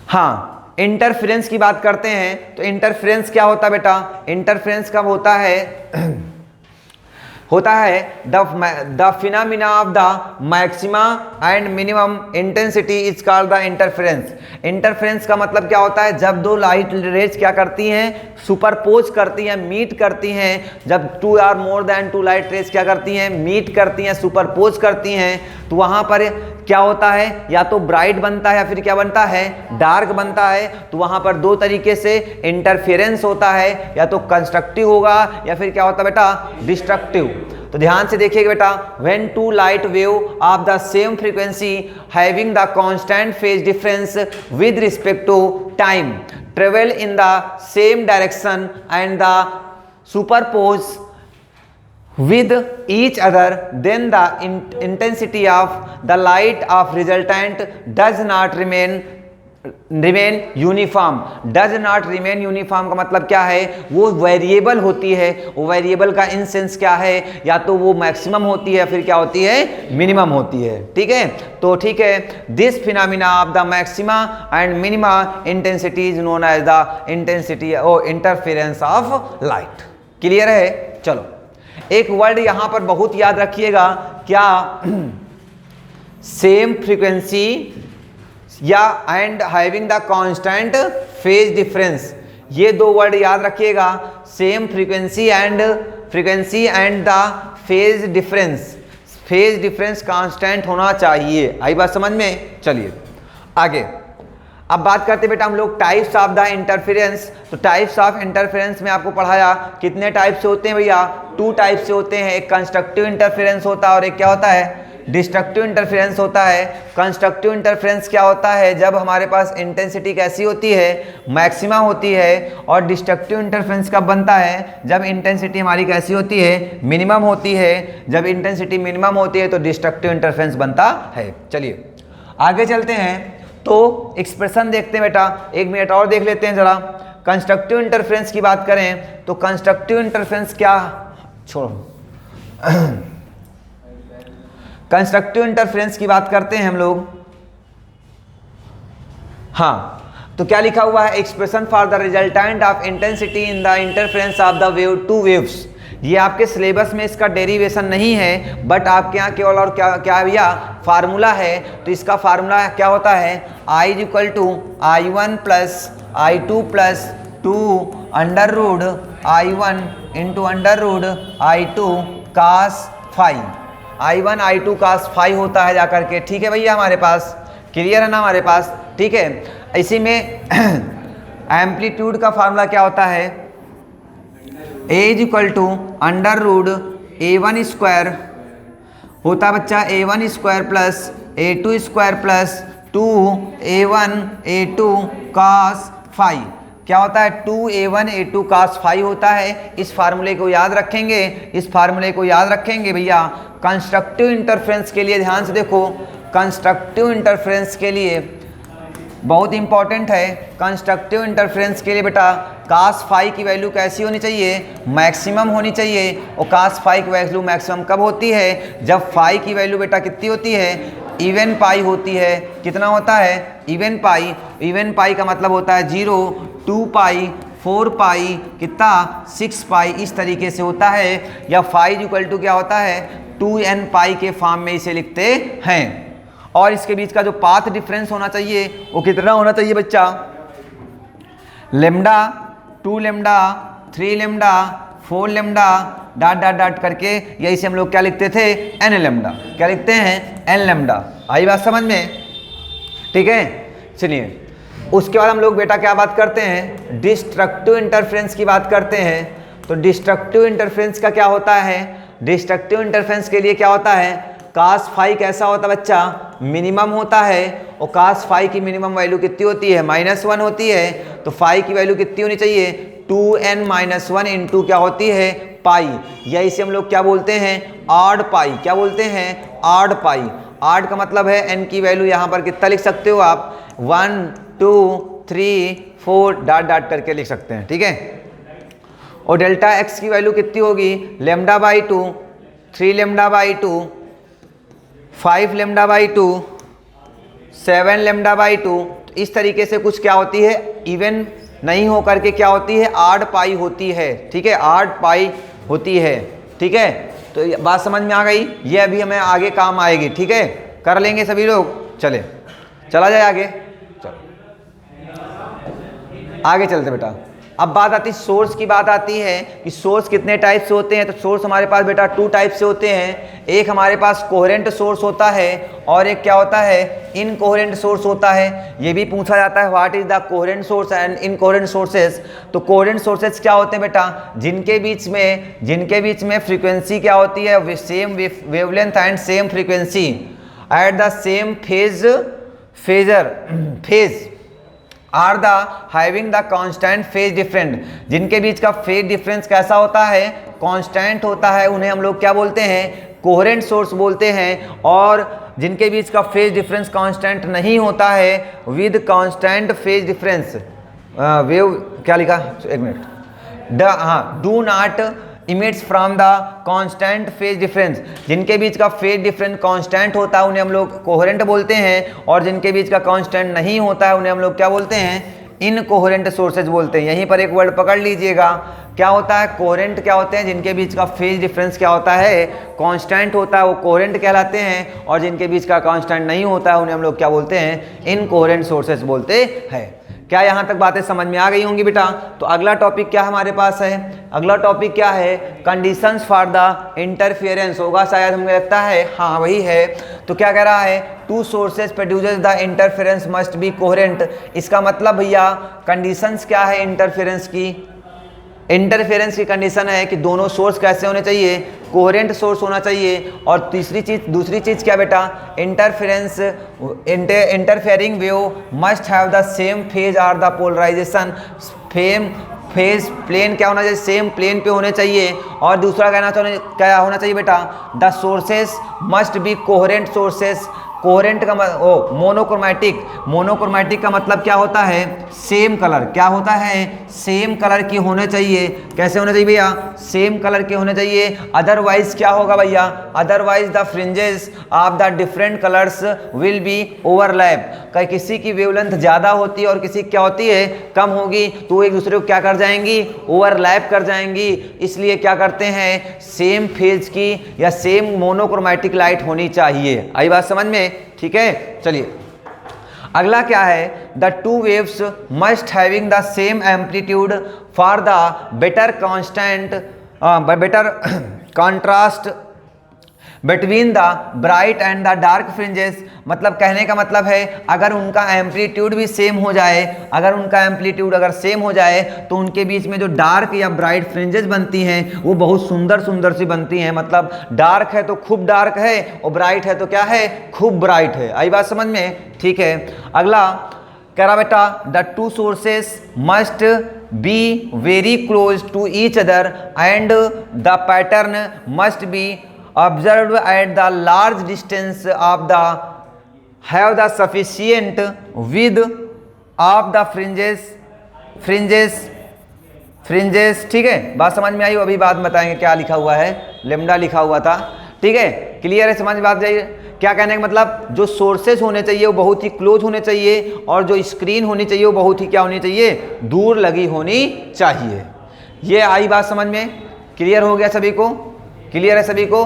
हाँ इंटरफेरेंस की बात करते हैं। तो इंटरफेरेंस क्या होता है बेटा, इंटरफेरेंस कब होता है the phenomena of the maxima and minimum intensity is called the interference. Interference का मतलब क्या होता है, जब दो लाइट रेज क्या करती हैं, सुपरपोज करती हैं, मीट करती हैं। जब 2 और मोर देन 2 लाइट रेज क्या करती हैं, मीट करती हैं, सुपरपोज करती हैं, तो वहां पर क्या होता है, या तो ब्राइट बनता है या फिर क्या बनता है, डार्क बनता है। तो वहां पर दो तरीके से इंटरफेरेंस होता है, या तो कंस्ट्रक्टिव होगा या फिर क्या होता है बेटा, डिस्ट्रक्टिव। तो ध्यान से देखिएगा बेटा, when two light wave of the same frequency having the constant phase difference with respect to time travel in the same direction and the superpose with each other, then the intensity of the light of resultant does not remain uniform. Does not remain uniform का मतलब क्या है, वो वेरिएबल होती है। वो वेरिएबल का इन सेंस क्या है, या तो वो मैक्सिमम होती है या फिर क्या होती है, मिनिमम होती है। ठीक है, तो ठीक है, this phenomena of the maxima and minima intensity is known as the intensity और इंटरफेरेंस ऑफ लाइट। क्लियर है? चलो एक वर्ड यहां पर बहुत याद रखिएगा, क्या, सेम फ्रीक्वेंसी या and having the constant phase difference. ये दो वर्ड याद रखिएगा, same frequency and the phase difference. Phase difference constant होना चाहिए। आई बात समझ में? चलिए आगे अब बात करते हैं बेटा हम लोग टाइप्स ऑफ द इंटरफेरेंस। तो टाइप्स ऑफ इंटरफेरेंस में आपको पढ़ाया कितने टाइप से होते हैं भैया, 2 टाइप से होते हैं। एक कंस्ट्रक्टिव इंटरफेरेंस होता है और एक क्या होता है, डिस्ट्रक्टिव इंटरफेरेंस होता है। कंस्ट्रक्टिव इंटरफेरेंस क्या होता है, जब हमारे पास इंटेंसिटी कैसी होती है, मैक्सिमा होती है। और डिस्ट्रक्टिव इंटरफेरेंस कब बनता है, जब इंटेंसिटी हमारी कैसी होती है, मिनिमम होती है। जब इंटेंसिटी मिनिमम होती है तो डिस्ट्रक्टिव इंटरफेरेंस बनता है। चलिए आगे चलते हैं, तो एक्सप्रेशन देखते हैं बेटा, 1 मिनट और देख लेते हैं जरा। कंस्ट्रक्टिव इंटरफेरेंस की बात करें तो कंस्ट्रक्टिव इंटरफेरेंस क्या, छोड़ो कंस्ट्रक्टिव इंटरफेरेंस की बात करते हैं हम लोग। हाँ, तो क्या लिखा हुआ है, expression for the resultant of intensity in the interference of the wave 2 waves. ये आपके सिलेबस में इसका डेरिवेशन नहीं है, बट आपके यहाँ केवल और क्या भैया, फार्मूला है। तो इसका फार्मूला क्या होता है, I is equal to I1 plus I2 plus 2 under root I1 into under root I2 cos phi. I1 I2 cos phi होता है जाकर के। ठीक है भैया, हमारे पास क्लियर है ना हमारे पास? ठीक है, इसी में एम्पलीट्यूड का फार्मूला क्या होता है, A is equal to under root A1 square होता बच्चा A1 square plus A2 square plus 2 A1 A2 cos phi. क्या होता है 2a1 a2 cos फाई होता है। इस फार्मूले को याद रखेंगे, इस फार्मूले को याद रखेंगे भैया। कंस्ट्रक्टिव इंटरफेरेंस के लिए ध्यान से देखो, कंस्ट्रक्टिव इंटरफेरेंस के लिए बहुत इंपॉर्टेंट है। कंस्ट्रक्टिव इंटरफेरेंस के लिए बेटा cos फाई की वैल्यू कैसी होनी चाहिए, मैक्सिमम होनी चाहिए। और cos फाई की वैल्यू मैक्सिमम कब होती है, जब फाई की वैल्यू बेटा कितनी होती है, इवन पाई होती है। कितना होता है, इवन पाई। इवन पाई का मतलब होता है 0, 2 पाई, 4 पाई, कितना 6 पाई, इस तरीके से होता है। या फाई इक्वल टू क्या होता है 2n पाई के फॉर्म में इसे लिखते हैं। और इसके बीच का जो पाथ डिफरेंस होना चाहिए वो कितना होना चाहिए बच्चा, lambda, 2 lambda, 3 lambda, 4 lambda, dot dot dot करके, यही से हम लोग क्या लिखते थे, एन लेमडा। क्या लिखते हैं, एन लेमडा। आई बात समझ में, ठीक है। चलिए उसके बाद हम लोग बेटा क्या बात करते हैं, डिस्ट्रक्टिव इंटरफेरेंस की बात करते हैं। तो डिस्ट्रक्टिव इंटरफेरेंस का क्या होता है, डिस्ट्रक्टिव इंटरफेरेंस के लिए क्या होता है, cos फाई कैसा होता है बच्चा, मिनिमम होता है। और cos फाई की मिनिमम वैल्यू कितनी होती है, -1 होती है। तो फाई की वैल्यू कितनी होनी चाहिए, 2n-1 इंटू क्या होती है, पाई। या इसे हम लोग क्या बोलते हैं, ऑड पाई। क्या बोलते हैं, ऑड पाई। ऑड का मतलब है n की वैल्यू यहाँ पर कितना लिख सकते हो आप, 1, 2, 3, 4 डॉट डॉट करके लिख सकते हैं, ठीक है। और डेल्टा x की वैल्यू कितनी होगी, lambda by 2, 3 lambda by 2, 5 lambda by 2, 7 lambda by 2। इस तरीके से कुछ क्या होती है, इवन नहीं हो करके क्या होती है, ऑड पाई होती है, ठीक है, ऑड पाई होती है, ठीक है। तो बात समझ में आ गई, ये अभी हमें आगे काम आएगी, ठीक है, कर लेंगे सभी लोग। चले चला जाए आगे, चलो आगे चलते बेटा। अब बात आती है सोर्स की, बात आती है कि सोर्स कितने टाइप से होते हैं। तो सोर्स हमारे पास बेटा 2 टाइप से होते हैं। एक हमारे पास कोहेरेंट सोर्स होता है और एक क्या होता है, इनकोहेरेंट सोर्स होता है। ये भी पूछा जाता है what is the coherent source and incoherent sources. तो कोहेरेंट सोर्सेज क्या होते हैं बेटा, जिनके बीच में फ्रीक्वेंसी क्या होती है, same wavelength and same frequency at the same phase are the having the constant phase different. जिनके बीच का फेज डिफरेंस कैसा होता है, कांस्टेंट होता है, उन्हें हम लोग क्या बोलते हैं, कोहेरेंट सोर्स बोलते हैं। और जिनके बीच का फेज डिफरेंस कांस्टेंट नहीं होता है, with constant phase difference wave क्या लिखा, एक minute, do not emits from the constant phase difference. जिनके बीच का फेज डिफरेंस कांस्टेंट होता है उन्हें हम लोग कोहेरेंट बोलते हैं। और जिनके बीच का कांस्टेंट नहीं होता है उन्हें हम लोग क्या बोलते हैं, इनकोहेरेंट सोर्सेज बोलते हैं। यहीं पर एक वर्ड पकड़ लीजिएगा, क्या होता है, कोहेरेंट क्या होते हैं, जिनके बीच का फेज डिफरेंस क्या होता है, कांस्टेंट होता है, वो कोहेरेंट कहलाते हैं। और जिनके बीच का कांस्टेंट नहीं होता है उन्हें हम लोग क्या बोलते हैं, इनकोहेरेंट सोर्सेज बोलते हैं। क्या यहाँ तक बातें समझ में आ गई होंगी बेटा। तो अगला टॉपिक क्या हमारे पास है, अगला टॉपिक क्या है, कंडीशंस फॉर द इंटरफेरेंस होगा शायद, हमें लगता है, हाँ वही है। तो क्या कह रहा है, 2 sources produces the interference must be coherent. इसका मतलब भैया कंडीशंस क्या है इंटरफेरेंस की, इंटरफेरेंस की कंडीशन है कि दोनों सोर्स कैसे होने चाहिए, कोहेरेंट सोर्स होना चाहिए। और दूसरी चीज क्या बेटा, interfering wave must have the same phase are the polarization. Phase plane क्या होना चाहिए, सेम प्लेन पे होने चाहिए। और दूसरा क्या होना चाहिए बेटा, the sources must B coherent sources. Coherent का मोनोक्रोमैटिक का मतलब क्या होता है, सेम कलर। क्या होता है, सेम कलर की होने चाहिए। कैसे होने चाहिए भैया, सेम कलर के होने चाहिए। अदरवाइज क्या होगा भैया, otherwise the fringes of the different colours will be overlap. किसी की वेवलेंथ ज़्यादा होती है और किसी की क्या होती है, कम होगी, तो एक दूसरे को क्या कर जाएंगी, ओवरलैप कर जाएंगी। इसलिए क्या करते हैं, सेम फेज की या सेम मोनोक्रोमैटिक लाइट होनी चाहिए। आई बात समझ में, ठीक है। चलिए अगला क्या है, the 2 waves must having the same amplitude for the better contrast between the bright and the dark fringes. मतलब कहने का मतलब है, अगर उनका एम्पलीट्यूड भी सेम हो जाए, अगर सेम हो जाए तो उनके बीच में जो डार्क या ब्राइट फ्रिंजेस बनती हैं वो बहुत सुंदर सी बनती हैं। मतलब डार्क है तो खूब डार्क है और ब्राइट है तो क्या है, खूब ब्राइट है। आई बात समझ में, ठीक है। अगला कह रहा बेटा the two sources must be very close to each other and the pattern must be observe at the large distance of the have the sufficient width of the fringes. ठीक है, बात समझ में आई? अभी बात बताएंगे क्या लिखा हुआ है, लेमडा लिखा हुआ था। ठीक है, क्लियर है, समझ में बात जाइए। क्या कहने का मतलब, जो सोर्सेज होने चाहिए वो बहुत ही क्लोज होने चाहिए और जो स्क्रीन होनी चाहिए वो बहुत ही क्या होनी चाहिए, दूर लगी होनी चाहिए। ये आई बात समझ में? क्लियर हो गया सभी को? क्लियर है सभी को?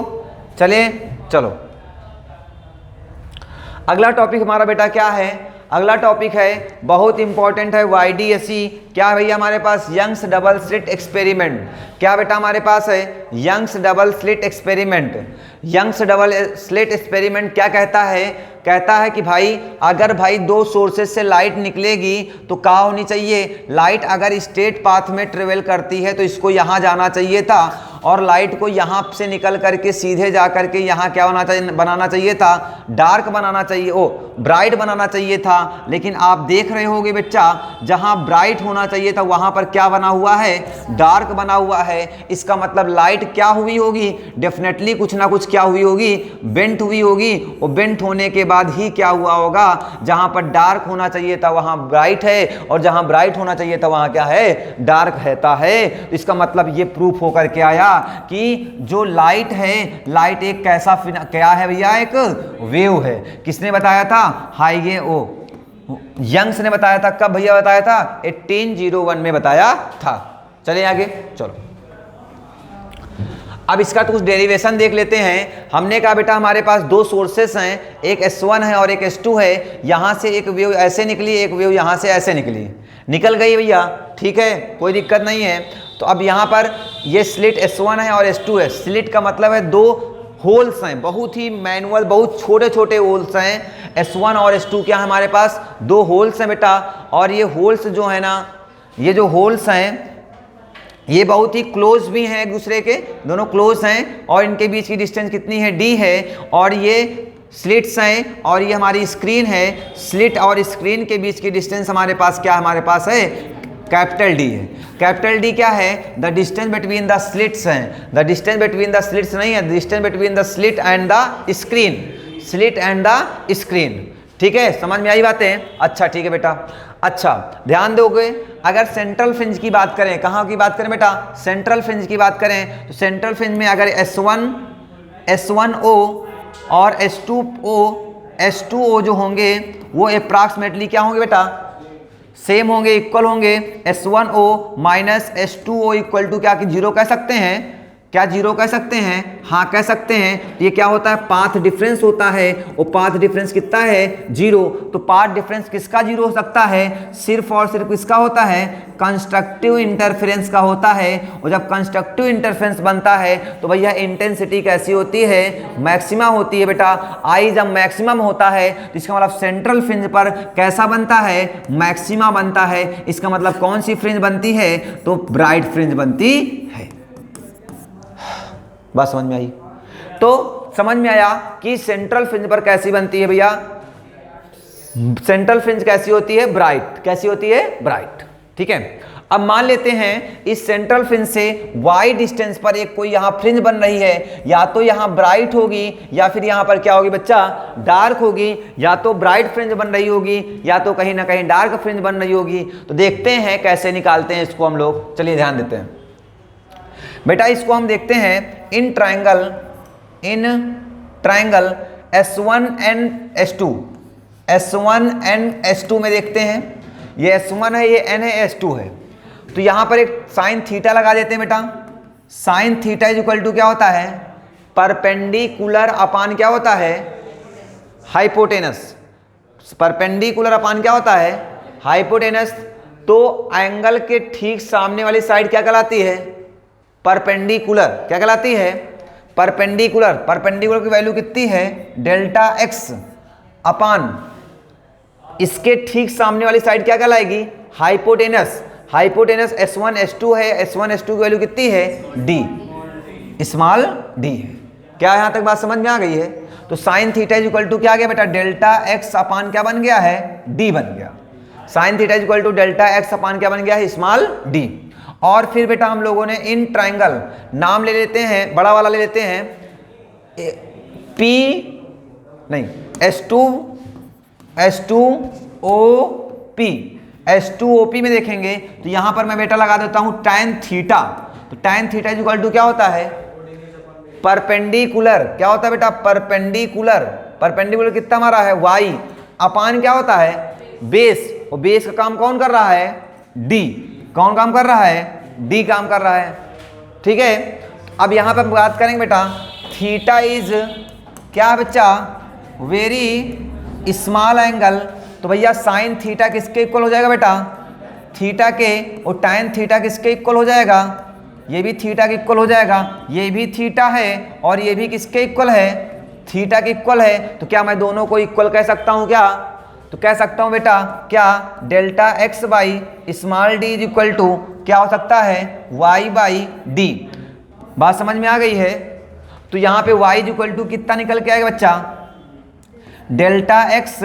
चलें, चलो अगला टॉपिक हमारा बेटा क्या है? अगला टॉपिक है बहुत इंपॉर्टेंट है, YDSE। क्या भैया हमारे पास? Young's double slit experiment. क्या बेटा हमारे पास है? Young's double slit experiment. Young's double slit experiment क्या कहता है? कहता है कि भाई अगर भाई दो सोर्सेज से लाइट निकलेगी तो क्या होनी चाहिए, लाइट अगर स्ट्रेट पाथ में ट्रेवल करती है तो इसको यहाँ जाना चाहिए था, और लाइट को यहाँ से निकल करके सीधे जा करके यहाँ क्या होना चाहिए, बनाना चाहिए था, डार्क बनाना चाहिए, ओ ब्राइट बनाना चाहिए था। लेकिन आप देख रहे होगे बच्चा, जहाँ ब्राइट होना चाहिए था वहाँ पर क्या बना हुआ है, डार्क बना हुआ है। इसका मतलब लाइट क्या हुई होगी, डेफिनेटली कुछ ना कुछ क्या हुई होगी, बेंट हुई होगी। और बेंट होने के बाद ही क्या हुआ होगा, जहाँ पर डार्क होना चाहिए था वहाँ ब्राइट है, और जहाँ ब्राइट होना चाहिए था वहाँ क्या है, डार्क रहता है। इसका मतलब ये प्रूफ होकर के आया कि जो लाइट है, लाइट एक कैसा क्या है भैया, एक वेव है। किसने बताया था? हाइगे ओ यंग्स ने बताया था। कब भैया बताया था? 1801 में बताया था। चलिए आगे चलो, अब इसका तो कुछ डेरिवेशन देख लेते हैं। हमने कहा बेटा हमारे पास दो सोर्सेस हैं, एक S1 है और एक S2 है। यहाँ से एक वेव ऐसे निकली, एक वेव यहाँ से ऐसे निकली, निकल गई भैया, ठीक है, कोई दिक्कत नहीं है। तो अब यहाँ पर ये स्लिट S1 है और S2 है। स्लिट का मतलब है दो होल्स हैं, बहुत ही मैनुअल, बहुत छोटे छोटे होल्स हैं। S1 और S2 क्या हमारे पास दो होल्स हैं बेटा, और ये होल्स जो है ना, ये जो होल्स हैं ये बहुत ही क्लोज भी हैं एक दूसरे के, दोनों क्लोज हैं, और इनके बीच की डिस्टेंस कितनी है, D है। और ये स्लिट्स हैं और ये हमारी स्क्रीन है। स्लिट और स्क्रीन के बीच की डिस्टेंस हमारे पास क्या हमारे पास है, कैपिटल D है। कैपिटल D क्या है, the distance between the slits हैं। The distance between the slits नहीं है, distance between the slit and the screen, slit and the screen. ठीक है, समझ में आई बातें? अच्छा ठीक है बेटा। अच्छा ध्यान दोगे, अगर सेंट्रल फ्रिंज की बात करें, कहाँ की बात करें बेटा, सेंट्रल फ्रिंज की बात करें, तो सेंट्रल फ्रिंज में अगर S1O और S2O जो होंगे वो अप्रॉक्सीमेटली क्या होंगे बेटा, सेम होंगे, इक्वल होंगे। S1O minus S2O equal to क्या, कि जीरो कह सकते हैं? क्या जीरो कह सकते हैं? हाँ कह सकते हैं। ये क्या होता है, पाथ डिफरेंस होता है, और पाथ डिफरेंस कितना है, जीरो। तो पाथ डिफरेंस किसका जीरो हो सकता है, सिर्फ और सिर्फ किसका होता है, कंस्ट्रक्टिव इंटरफेरेंस का होता है। और जब कंस्ट्रक्टिव इंटरफेरेंस बनता है तो भैया इंटेंसिटी कैसी होती है, मैक्सिमा होती है बेटा। आई जब मैक्सिमम होता है तो इसका मतलब सेंट्रल फ्रिंज पर कैसा बनता है, मैक्सिमा बनता है। इसका मतलब कौन सी फ्रिंज बनती है, तो ब्राइट फ्रिंज बनती है। बात समझ में आई? तो समझ में आया कि सेंट्रल फ्रिंज पर कैसी बनती है भैया, सेंट्रल फ्रिंज कैसी होती है, ब्राइट। कैसी होती है, ब्राइट। ठीक है, अब मान लेते हैं इस सेंट्रल फ्रिंज से y डिस्टेंस पर एक कोई यहां फ्रिंज बन रही है, या तो यहां ब्राइट होगी या फिर यहां पर क्या होगी बच्चा, डार्क होगी। या तो ब्राइट फ्रिंज बन रही होगी या तो कहीं ना कहीं डार्क फ्रिंज बन रही होगी। तो देखते हैं कैसे निकालते हैं इसको हम लोग, चलिए ध्यान देते हैं बेटा। इसको हम देखते हैं in triangle S1 and S2, S1 and S2 में देखते हैं। ये S1 है, ये N है, S2 है। तो यहां पर एक साइन थीटा लगा देते हैं बेटा। Sine theta is equal to क्या होता है, परपेंडिकुलर अपान क्या होता है, हाइपोटेनस। परपेंडिकुलर अपान क्या होता है, हाइपोटेनस। तो एंगल के ठीक सामने वाली साइड क्या कहलाती है, परपेंडिकुलर। क्या कहलाती है, परपेंडिकुलर। परपेंडिकुलर की वैल्यू कितनी है, डेल्टा x अपान इसके ठीक सामने वाली साइड क्या कहलाएगी, हाइपोटेनस। हाइपोटेनस S1 S2 है, S1 S2 की वैल्यू कितनी है, d, स्मॉल d है। क्या यहां तक बात समझ में आ गई है? तो sine theta is equal to क्या आ गया बेटा, डेल्टा x अपान क्या बन गया है, d बन गया। Sine theta is equal to delta X upon क्या बन गया है, स्मॉल डी। और फिर बेटा हम लोगों ने इन ट्राइंगल नाम ले लेते हैं, बड़ा वाला ले लेते हैं S2OP में देखेंगे तो यहां पर मैं बेटा लगा देता हूं tan थीटा। तो tan theta is equal to क्या होता है, परपेंडिकुलर। क्या होता है बेटा, परपेंडिकुलर। परपेंडिकुलर कितना हमारा है, y अपान क्या होता है, बेस। और बेस का काम कौन कर रहा है, d। कौन काम कर रहा है, d काम कर रहा है। ठीक है, अब यहां पर बात करेंगे बेटा, थीटा इज क्या है बच्चा, वेरी स्मॉल एंगल। तो भैया साइन थीटा किसके इक्वल हो जाएगा बेटा, थीटा के। और tan थीटा किसके इक्वल हो जाएगा, ये भी थीटा के इक्वल हो जाएगा। ये भी थीटा है और ये भी किसके इक्वल है, थीटा के इक्वल है। तो क्या मैं दोनों को इक्वल कह सकता हूं क्या, तो कह सकता हूं बेटा क्या, delta x by small d is equal to क्या हो सकता है, y बाई डी। बात समझ में आ गई है। तो यहां पे y इज इक्वल टू कितना निकल के आएगा बच्चा, delta X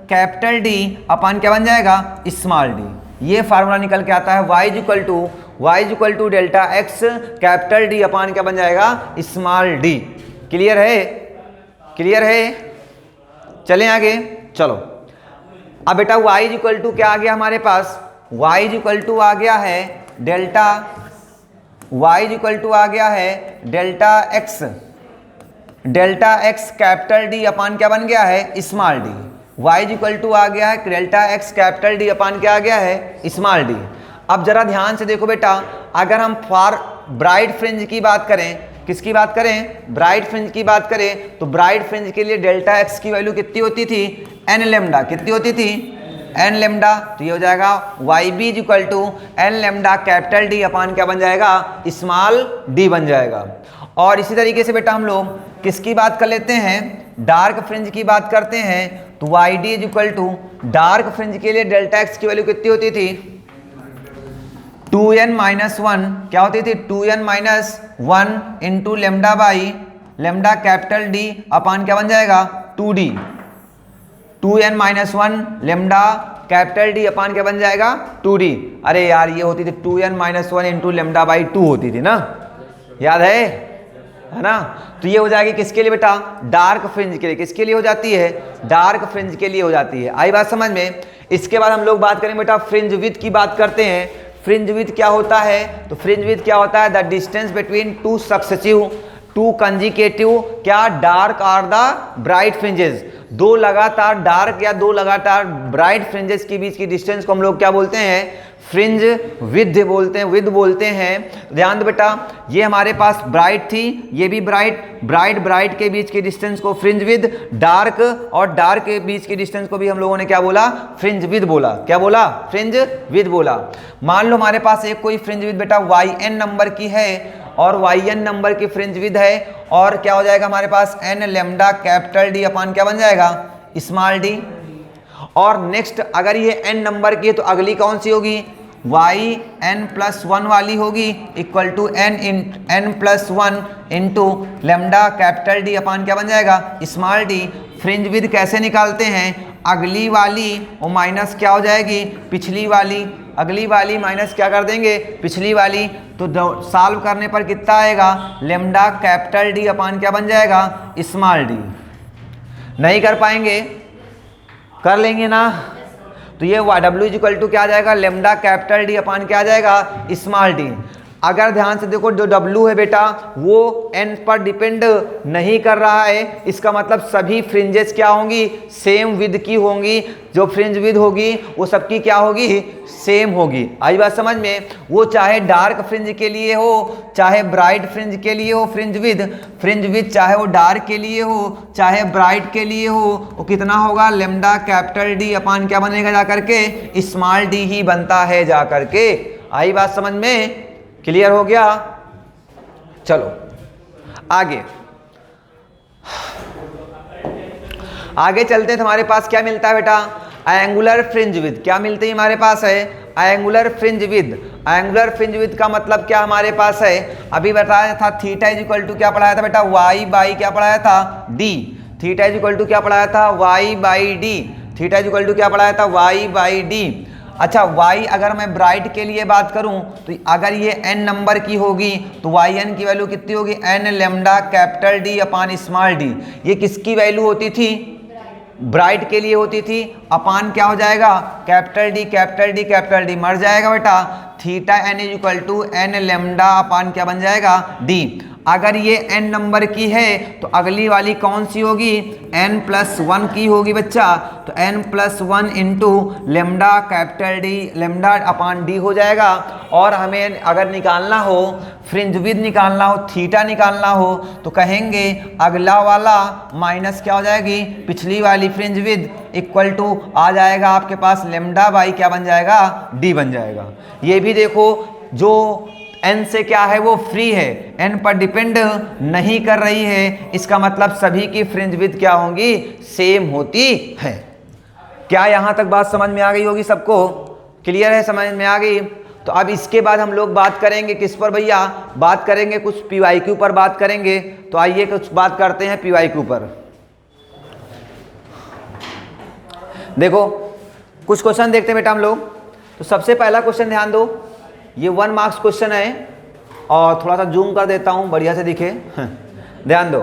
capital D upon क्या बन जाएगा, स्मॉल डी। ये फार्मूला निकल के आता है, y is equal to delta X capital D upon क्या बन जाएगा, स्मॉल डी। क्लियर है, क्लियर है। चलें आगे, चलो। अब बेटा y इज इक्वल टू क्या आ गया हमारे पास, y इज इक्वल टू आ गया है delta, y is equal to आ गया है delta X capital D upon क्या बन गया है, small D. y is equal to आ गया है delta X capital D upon क्या आ गया है, स्मॉल डी। अब जरा ध्यान से देखो बेटा, अगर हम फॉर ब्राइट फ्रिंज की बात करें, किसकी बात करें, ब्राइट फ्रिंज की बात करें, तो ब्राइट फ्रिंज के लिए डेल्टा एक्स की वैल्यू कितनी होती थी, एन लेमडा। कितनी होती थी, एन लेमडा। तो ये हो जाएगा Y B is equal to N lambda capital D upon क्या बन जाएगा, स्मॉल डी बन जाएगा। और इसी तरीके से बेटा हम लोग किसकी बात कर लेते हैं, डार्क फ्रिंज की बात करते हैं। तो Y D is equal to dark fringe के लिए डेल्टा एक्स की वैल्यू कितनी होती थी, 2n माइनस 1 क्या होती थी, 2n minus 1 into lambda by lambda capital D upon क्या बन जाएगा, 2d। 2n minus 1 lambda capital D upon क्या बन जाएगा, 2d। अरे यार ये होती थी 2n minus 1 into lambda by 2 होती थी ना, याद है ना। तो ये हो जाएगी किसके लिए बेटा, डार्क फ्रिंज के लिए। किसके लिए हो जाती है, डार्क फ्रिंज के लिए हो जाती है। आई बात समझ में। इसके बाद हम लोग बात करें बेटा फ्रिंज विड्थ की बात करते हैं। फ्रिंज विड्थ क्या होता है, तो फ्रिंज विड्थ क्या होता है, the distance between two successive two consecutive क्या dark or the bright fringes. दो लगातार डार्क या दो लगातार ब्राइट फ्रिंजेस के बीच की डिस्टेंस को हम लोग क्या बोलते हैं, फ्रिंज विड्थ बोलते हैं, विड्थ बोलते हैं। ध्यान दो बेटा, ये हमारे पास ब्राइट थी, ये भी ब्राइट के बीच की डिस्टेंस को फ्रिंज विड्थ, डार्क और डार्क के बीच की डिस्टेंस को भी हम लोगों ने क्या बोला, फ्रिंज विड्थ बोला। क्या बोला, फ्रिंज विड्थ बोला। मान लो हमारे पास एक कोई फ्रिंज विड्थ बेटा yn नंबर की है और yn नंबर की फ्रिंज विड्थ है, और क्या हो जाएगा हमारे पास n lambda capital D upon क्या बन जाएगा, स्मॉल डी। और नेक्स्ट अगर ये n नंबर की है तो अगली कौन सी होगी, yn+1 वाली होगी, equal to n+1 into lambda capital D upon क्या बन जाएगा, स्मॉल डी। फ्रिंज विड्थ कैसे निकालते हैं, अगली वाली और माइनस क्या हो जाएगी, पिछली वाली। अगली वाली माइनस क्या कर देंगे, पिछली वाली। तो सॉल्व करने पर कितना आएगा, लेमडा कैपिटल डी अपान क्या बन जाएगा, स्मॉल डी। नहीं कर पाएंगे, कर लेंगे ना। तो ये w इज इक्वल टू क्या आ जाएगा, लेमडा कैपिटल डी अपान क्या आ जाएगा, स्मॉल डी। अगर ध्यान से देखो जो w है बेटा वो n पर डिपेंड नहीं कर रहा है, इसका मतलब सभी फ्रिंजेस क्या होंगी, सेम विड्थ की होंगी। जो फ्रिंज विड्थ होगी वो सबकी क्या होगी, सेम होगी। आई बात समझ में। वो चाहे डार्क फ्रिंज के लिए हो चाहे ब्राइट फ्रिंज के लिए हो, फ्रिंज विड्थ चाहे वो डार्क के लिए हो चाहे ब्राइट के लिए हो, वो कितना होगा, लेमडा कैपिटल डी अपान क्या बनेगा जा करके, स्मॉल डी ही बनता है जा करके। आई बात समझ में, क्लियर हो गया। चलो आगे चलते हैं। हमारे पास क्या मिलता है बेटा, एंगुलर फ्रिंज विड्थ। क्या मिलती है हमारे पास है, angular fringe width. Angular fringe width का मतलब क्या हमारे पास है, अभी बताया था थीटा इज इक्वल टू क्या पढ़ाया था बेटा, y बाई क्या पढ़ाया था, d। Theta is equal to क्या पढ़ाया था, y by d। Theta is equal to क्या पढ़ाया था, y बाई d। अच्छा y अगर मैं ब्राइट के लिए बात करूं तो अगर ये n नंबर की होगी तो yn की वैल्यू कितनी होगी, n लेमडा कैपिटल D अपान स्मॉल d। ये किसकी वैल्यू होती थी, ब्राइट के लिए होती थी। अपान क्या हो जाएगा, capital D capital D capital D, मर जाएगा बेटा, theta n is equal to n lambda upon क्या बन जाएगा, d। अगर ये n नंबर की है तो अगली वाली कौन सी होगी, n+1 की होगी बच्चा। तो n+1 into lambda capital D lambda upon D हो जाएगा। और हमें अगर निकालना हो फ्रिंज विड्थ निकालना हो, थीटा निकालना हो, तो कहेंगे अगला वाला माइनस क्या हो जाएगी, पिछली वाली फ्रिंज विड्थ, इक्वल टू आ जाएगा आपके पास लेमडा बाई क्या बन जाएगा, डी बन जाएगा। ये भी देखो जो n से क्या है वो फ्री है, n पर डिपेंड नहीं कर रही है, इसका मतलब सभी की फ्रिंज विड्थ क्या होंगी, सेम होती है। क्या यहाँ तक बात समझ में आ गई होगी सबको, क्लियर है, समझ में आ गई। तो अब इसके बाद हम लोग बात करेंगे किस पर भैया, बात करेंगे कुछ PYQ पर बात करेंगे। तो आइए कुछ बात करते हैं PYQ पर। देखो कुछ क्वेश्चन देखते हैं बेटा हम लोग। तो सबसे पहला क्वेश्चन ध्यान दो, ये 1 मार्क्स क्वेश्चन है और थोड़ा सा जूम कर देता हूं बढ़िया से दिखे। ध्यान दो,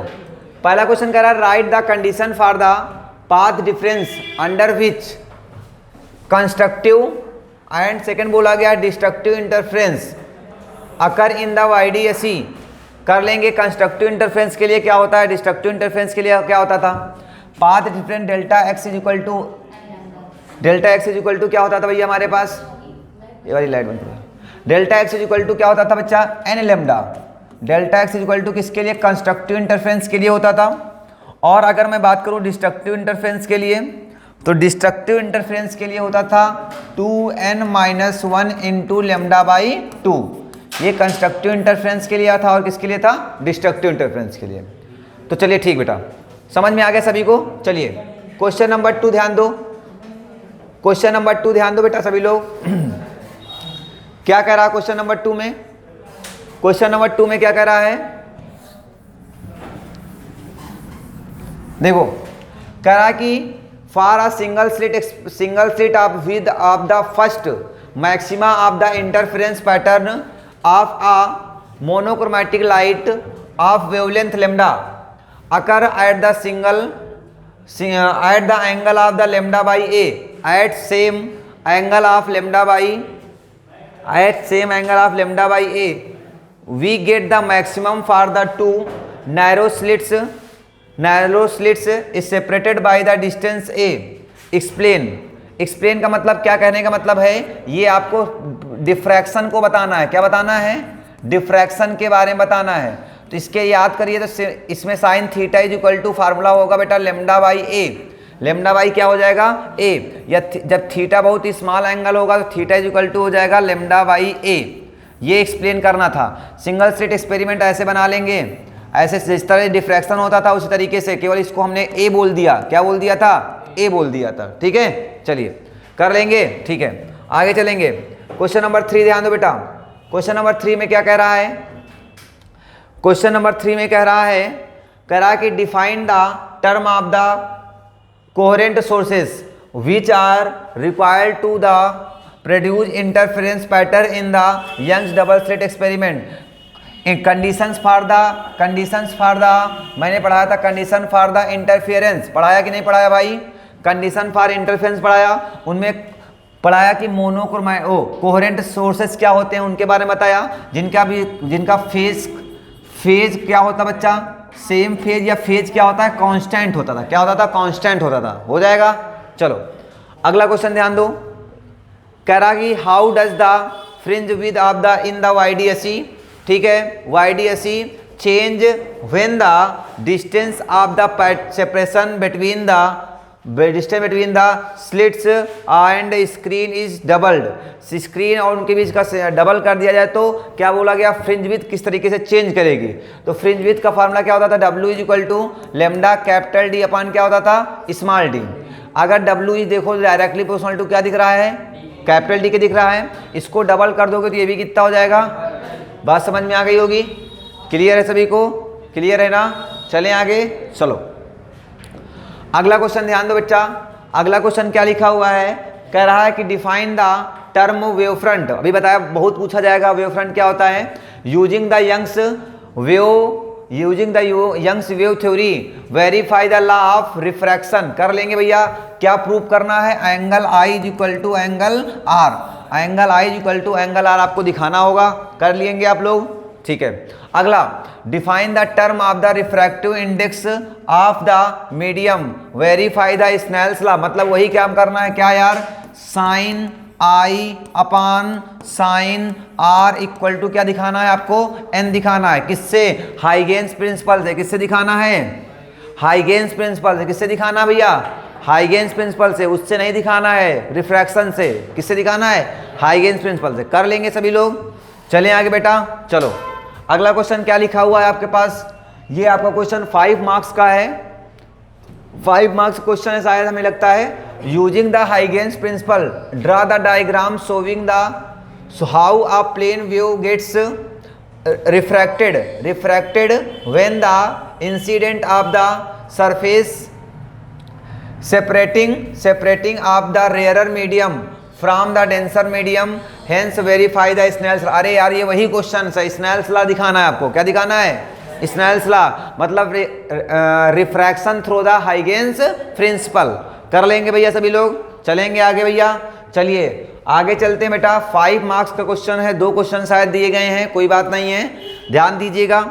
पहला क्वेश्चन कह रहा है right the condition for the path difference under which constructive and second बोला गया destructive interference occur in the YDSE। कर लेंगे, कंस्ट्रक्टिव इंटरफ्रेंस के लिए क्या होता है, डिस्ट्रक्टिव इंटरफ्रेंस के लिए क्या होता था, path difference delta x is equal to क्या होता था भैया हमारे पास, ये वाली लाइट बंद करो, delta x is equal to क्या होता था बच्चा, n lambda. Delta x is equal to किसके लिए, कंस्ट्रक्टिव इंटरफ्रेंस के लिए होता था। और अगर मैं बात करूं डिस्ट्रक्टिव इंटरफ्रेंस के लिए, तो डिस्ट्रक्टिव इंटरफ्रेंस के लिए होता था 2n-1 इंटू लेमडा बाई 2। ये कंस्ट्रक्टिव इंटरफ्रेंस के लिए था और किसके लिए था, डिस्ट्रक्टिव इंटरफ्रेंस के लिए। तो चलिए ठीक बेटा, समझ में आ गया सभी को। चलिए क्वेश्चन नंबर 2 ध्यान दो, क्वेश्चन नंबर 2 ध्यान दो बेटा सभी लोग। क्या कह रहा है क्वेश्चन नंबर 2 में, क्वेश्चन नंबर 2 में क्या कह रहा है, देखो कह रहा है कि for a single slit of width of the first maxima of the interference pattern of a monochromatic light of wavelength lambda occur at the at the angle of the lambda by a at same angle of lambda by at same angle of lambda by a, we get the maximum for the two narrow slits is separated by the distance a। explain का मतलब क्या, कहने का मतलब है ये आपको डिफ्रैक्शन को बताना है। क्या बताना है, डिफ्रैक्शन के बारे में बताना है। तो इसके याद करिए, तो इसमें sine theta is equal to formula होगा बेटा lambda by a. Lambda by क्या हो जाएगा, ए, या जब थीटा बहुत ही स्मॉल एंगल होगा तो थीटा इज इक्वल टू हो जाएगा लेमडा बाई ए। ये एक्सप्लेन करना था। सिंगल स्लिट एक्सपेरिमेंट ऐसे बना लेंगे, ऐसे जिस तरह डिफ्रैक्शन होता था उसी तरीके से, केवल इसको हमने ए बोल दिया। क्या बोल दिया था, ए बोल दिया था। ठीक है, चलिए कर लेंगे। ठीक है, आगे चलेंगे। क्वेश्चन नंबर 3 ध्यान दो बेटा। क्वेश्चन नंबर 3 में क्या कह रहा है, क्वेश्चन नंबर 3 में कह रहा है कि define the term of the coherent sources which are required to the produce interference pattern in the Young's double slit experiment। conditions for the मैंने पढ़ाया था condition for the interference, पढ़ाया कि नहीं पढ़ाया भाई, condition for interference पढ़ाया। उनमें पढ़ाया कि कोहेरेंट सोर्सेस क्या होते हैं, उनके बारे में बताया, जिनका फेज क्या होता बच्चा, सेम फेज, या फेज क्या होता है, कांस्टेंट होता था। क्या होता था, कांस्टेंट होता था। हो जाएगा। चलो अगला क्वेश्चन ध्यान दो। कह रहा कि how does the fringe width of the in the YDSE, ठीक है, YDSE change when the distance of the separation between the slits and screen is doubled. Screen और उनके बीच का डबल कर दिया जाए तो क्या बोला गया, फ्रिंज विड्थ किस तरीके से चेंज करेगी। तो फ्रिंज विड्थ का फार्मूला क्या होता था, W is equal to lambda capital D upon क्या होता था, स्मॉल d। अगर W इज देखो डायरेक्टली प्रोपोर्शनल टू क्या दिख रहा है, कैपिटल D के दिख रहा है। इसको डबल कर दोगे तो ये भी कितना हो जाएगा। बात समझ में आ गई होगी, क्लियर है सभी को, क्लियर है ना। चलें आगे, चलो अगला क्वेश्चन ध्यान दो बच्चा। अगला क्वेश्चन क्या लिखा हुआ है, कह रहा है कि define the term wave front. अभी बताया, बहुत पूछा जाएगा वेव फ्रंट क्या होता है। Using the Young's wave theory verify the law of refraction. कर लेंगे भैया, क्या प्रूव करना है, angle i is equal to angle r, angle i is equal to angle r आपको दिखाना होगा। कर लेंगे आप लोग, ठीक है। अगला, define the term of the refractive index of the medium verify the Snell's law. मतलब वही काम करना है, क्या यार, sine I upon sine r equal to क्या दिखाना है आपको, एन दिखाना है। किससे, हाइगेन्स प्रिंसिपल से। किससे दिखाना है, हाइगेन्स प्रिंसिपल से। किससे दिखाना भैया, हाइगेन्स प्रिंसिपल से। उससे नहीं दिखाना है, रिफ्रैक्शन से। किससे दिखाना है, हाइगेन्स प्रिंसिपल से। कर लेंगे सभी लोग, चलें आगे बेटा। चलो अगला क्वेश्चन क्या लिखा हुआ है आपके पास, ये आपका क्वेश्चन 5 मार्क्स का है। 5 मार्क्स क्वेश्चन है शायद, हमें लगता है। Using the Huygens principle draw the diagram showing the how a plane wave gets refracted when the incident of the surface separating of the rarer medium from the denser medium, hence verify the Snell's law। अरे यार ये वही क्वेश्चन है, स्नेल्स लॉ दिखाना है आपको। क्या दिखाना है, स्नेल्स लॉ, मतलब refraction through the Huygens principal. कर लेंगे भैया सभी लोग, चलेंगे आगे भैया। चलिए आगे चलते हैं बेटा। 5 मार्क्स का क्वेश्चन है, 2 क्वेश्चन शायद दिए गए हैं, कोई बात नहीं है, ध्यान दीजिएगा।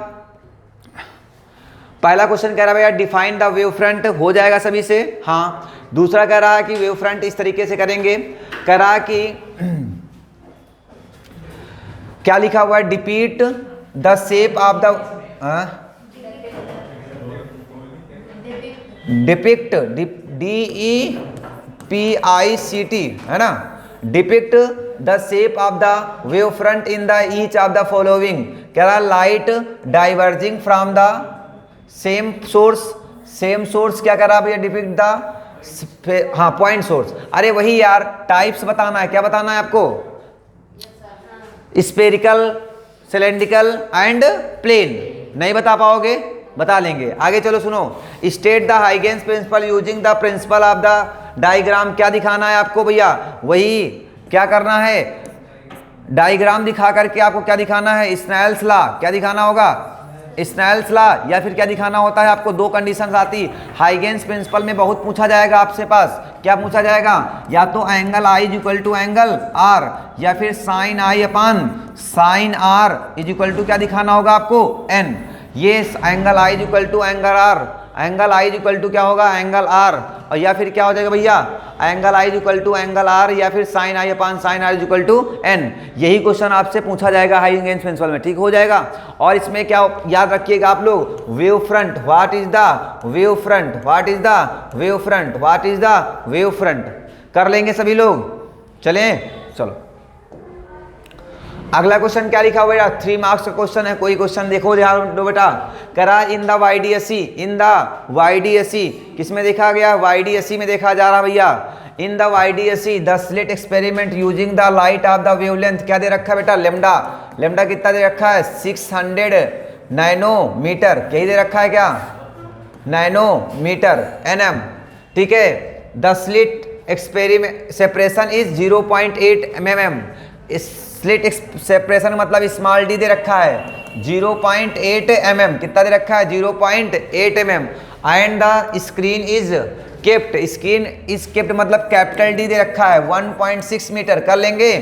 पहला क्वेश्चन कह रहा है भैया डिफाइन द वेव फ्रंट, हो जाएगा सभी से, हाँ। दूसरा कह रहा है कि वेव फ्रंट इस तरीके से करेंगे। कह रहा है कि क्या लिखा हुआ है, depict the shape of the depict DEPICT है ना, depict the shape of the wave front in the each of the following. कह रहा light diverging from the same source क्या कर रहा है भैया, डिपिक्ट द, हाँ, पॉइंट सोर्स। अरे वही यार, टाइप्स बताना है। क्या बताना है आपको, स्पेरिकल, सिलेंड्रिकल एंड प्लेन। नहीं बता पाओगे, बता लेंगे आगे। चलो सुनो, state the Huygens principle using the principle of the diagram. क्या दिखाना है आपको भैया, वही क्या करना है, डायग्राम दिखा करके आपको क्या दिखाना है, स्नेल्स लॉ। क्या दिखाना होगा, स्नेल्स लॉ। या फिर क्या दिखाना होता है आपको, 2 कंडीशंस आती। हाइगेन्स प्रिंसिपल में बहुत पूछा जाएगा आपसे पास, क्या पूछा जाएगा, या तो angle i is equal to angle r, या फिर sine I upon sine are is equal to क्या दिखाना होगा आपको, एन। ये angle i is equal to angle r, angle i is equal to क्या होगा, एंगल आर। और या फिर क्या हो जाएगा भैया, angle i is equal to angle r, या फिर sine I upon sine are is equal to n. यही क्वेश्चन आपसे पूछा जाएगा हाइगेन्स प्रिंसिपल में, ठीक हो जाएगा। और इसमें क्या याद रखिएगा आप लोग, wave front, what is the wave front, what is the wave front, what is the wave front. कर लेंगे सभी लोग, चलें, चलो। अगला क्वेश्चन क्या लिखा हुआ है, 3 मार्क्स का क्वेश्चन है। कोई क्वेश्चन देखो, ध्यान दो बेटा। करा इन द YDSE, किसमें देखा गया, YDSE में देखा जा रहा भैया। In the YDSE the slit experiment using the light of the wavelength. क्या दे रखा है बेटा, लेमडा। लेमडा कितना दे रखा है, 600 नैनोमीटर। क्या दे रखा है, क्या, नैनोमीटर, NM, ठीक है। The slit experiment separation is 0.8 mm। Slit separation मतलब स्मॉल डी दे रखा है 0.8 mm। कितना दे रखा है, 0.8 mm। And the screen is kept मतलब कैपिटल डी दे रखा है 1.6 मीटर। कर लेंगे।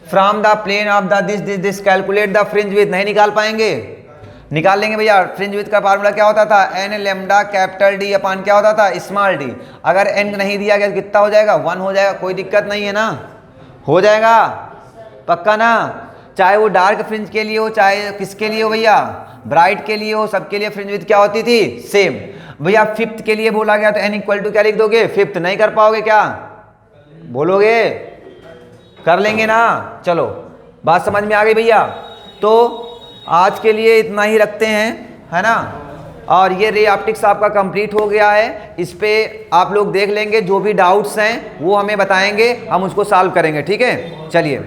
From the plane of the this calculate the fringe width. नहीं निकाल पाएंगे, निकाल लेंगे भैया। फ्रिंज विड्थ का फार्मूला क्या होता था, N lambda capital D upon क्या होता था, स्मॉल डी। अगर एन नहीं दिया गया तो कितना हो जाएगा, 1 हो जाएगा। कोई दिक्कत नहीं है ना, हो जाएगा पक्का ना। चाहे वो डार्क फ्रिंज के लिए हो, चाहे किसके लिए हो भैया, ब्राइट के लिए हो, सबके लिए फ्रिंज विड्थ क्या होती थी, सेम। भैया 5th के लिए बोला गया तो n इक्वल टू क्या लिख दोगे, 5th। नहीं कर पाओगे क्या, बोलोगे, कर लेंगे ना। चलो बात समझ में आ गई भैया। तो आज के लिए इतना ही रखते हैं, है ना। और ये रे ऑप्टिक्स आपका कंप्लीट हो गया है। इस पे आप लोग देख लेंगे, जो भी डाउट्स हैं वो हमें बताएंगे, हम उसको सॉल्व करेंगे, ठीक है। चलिए।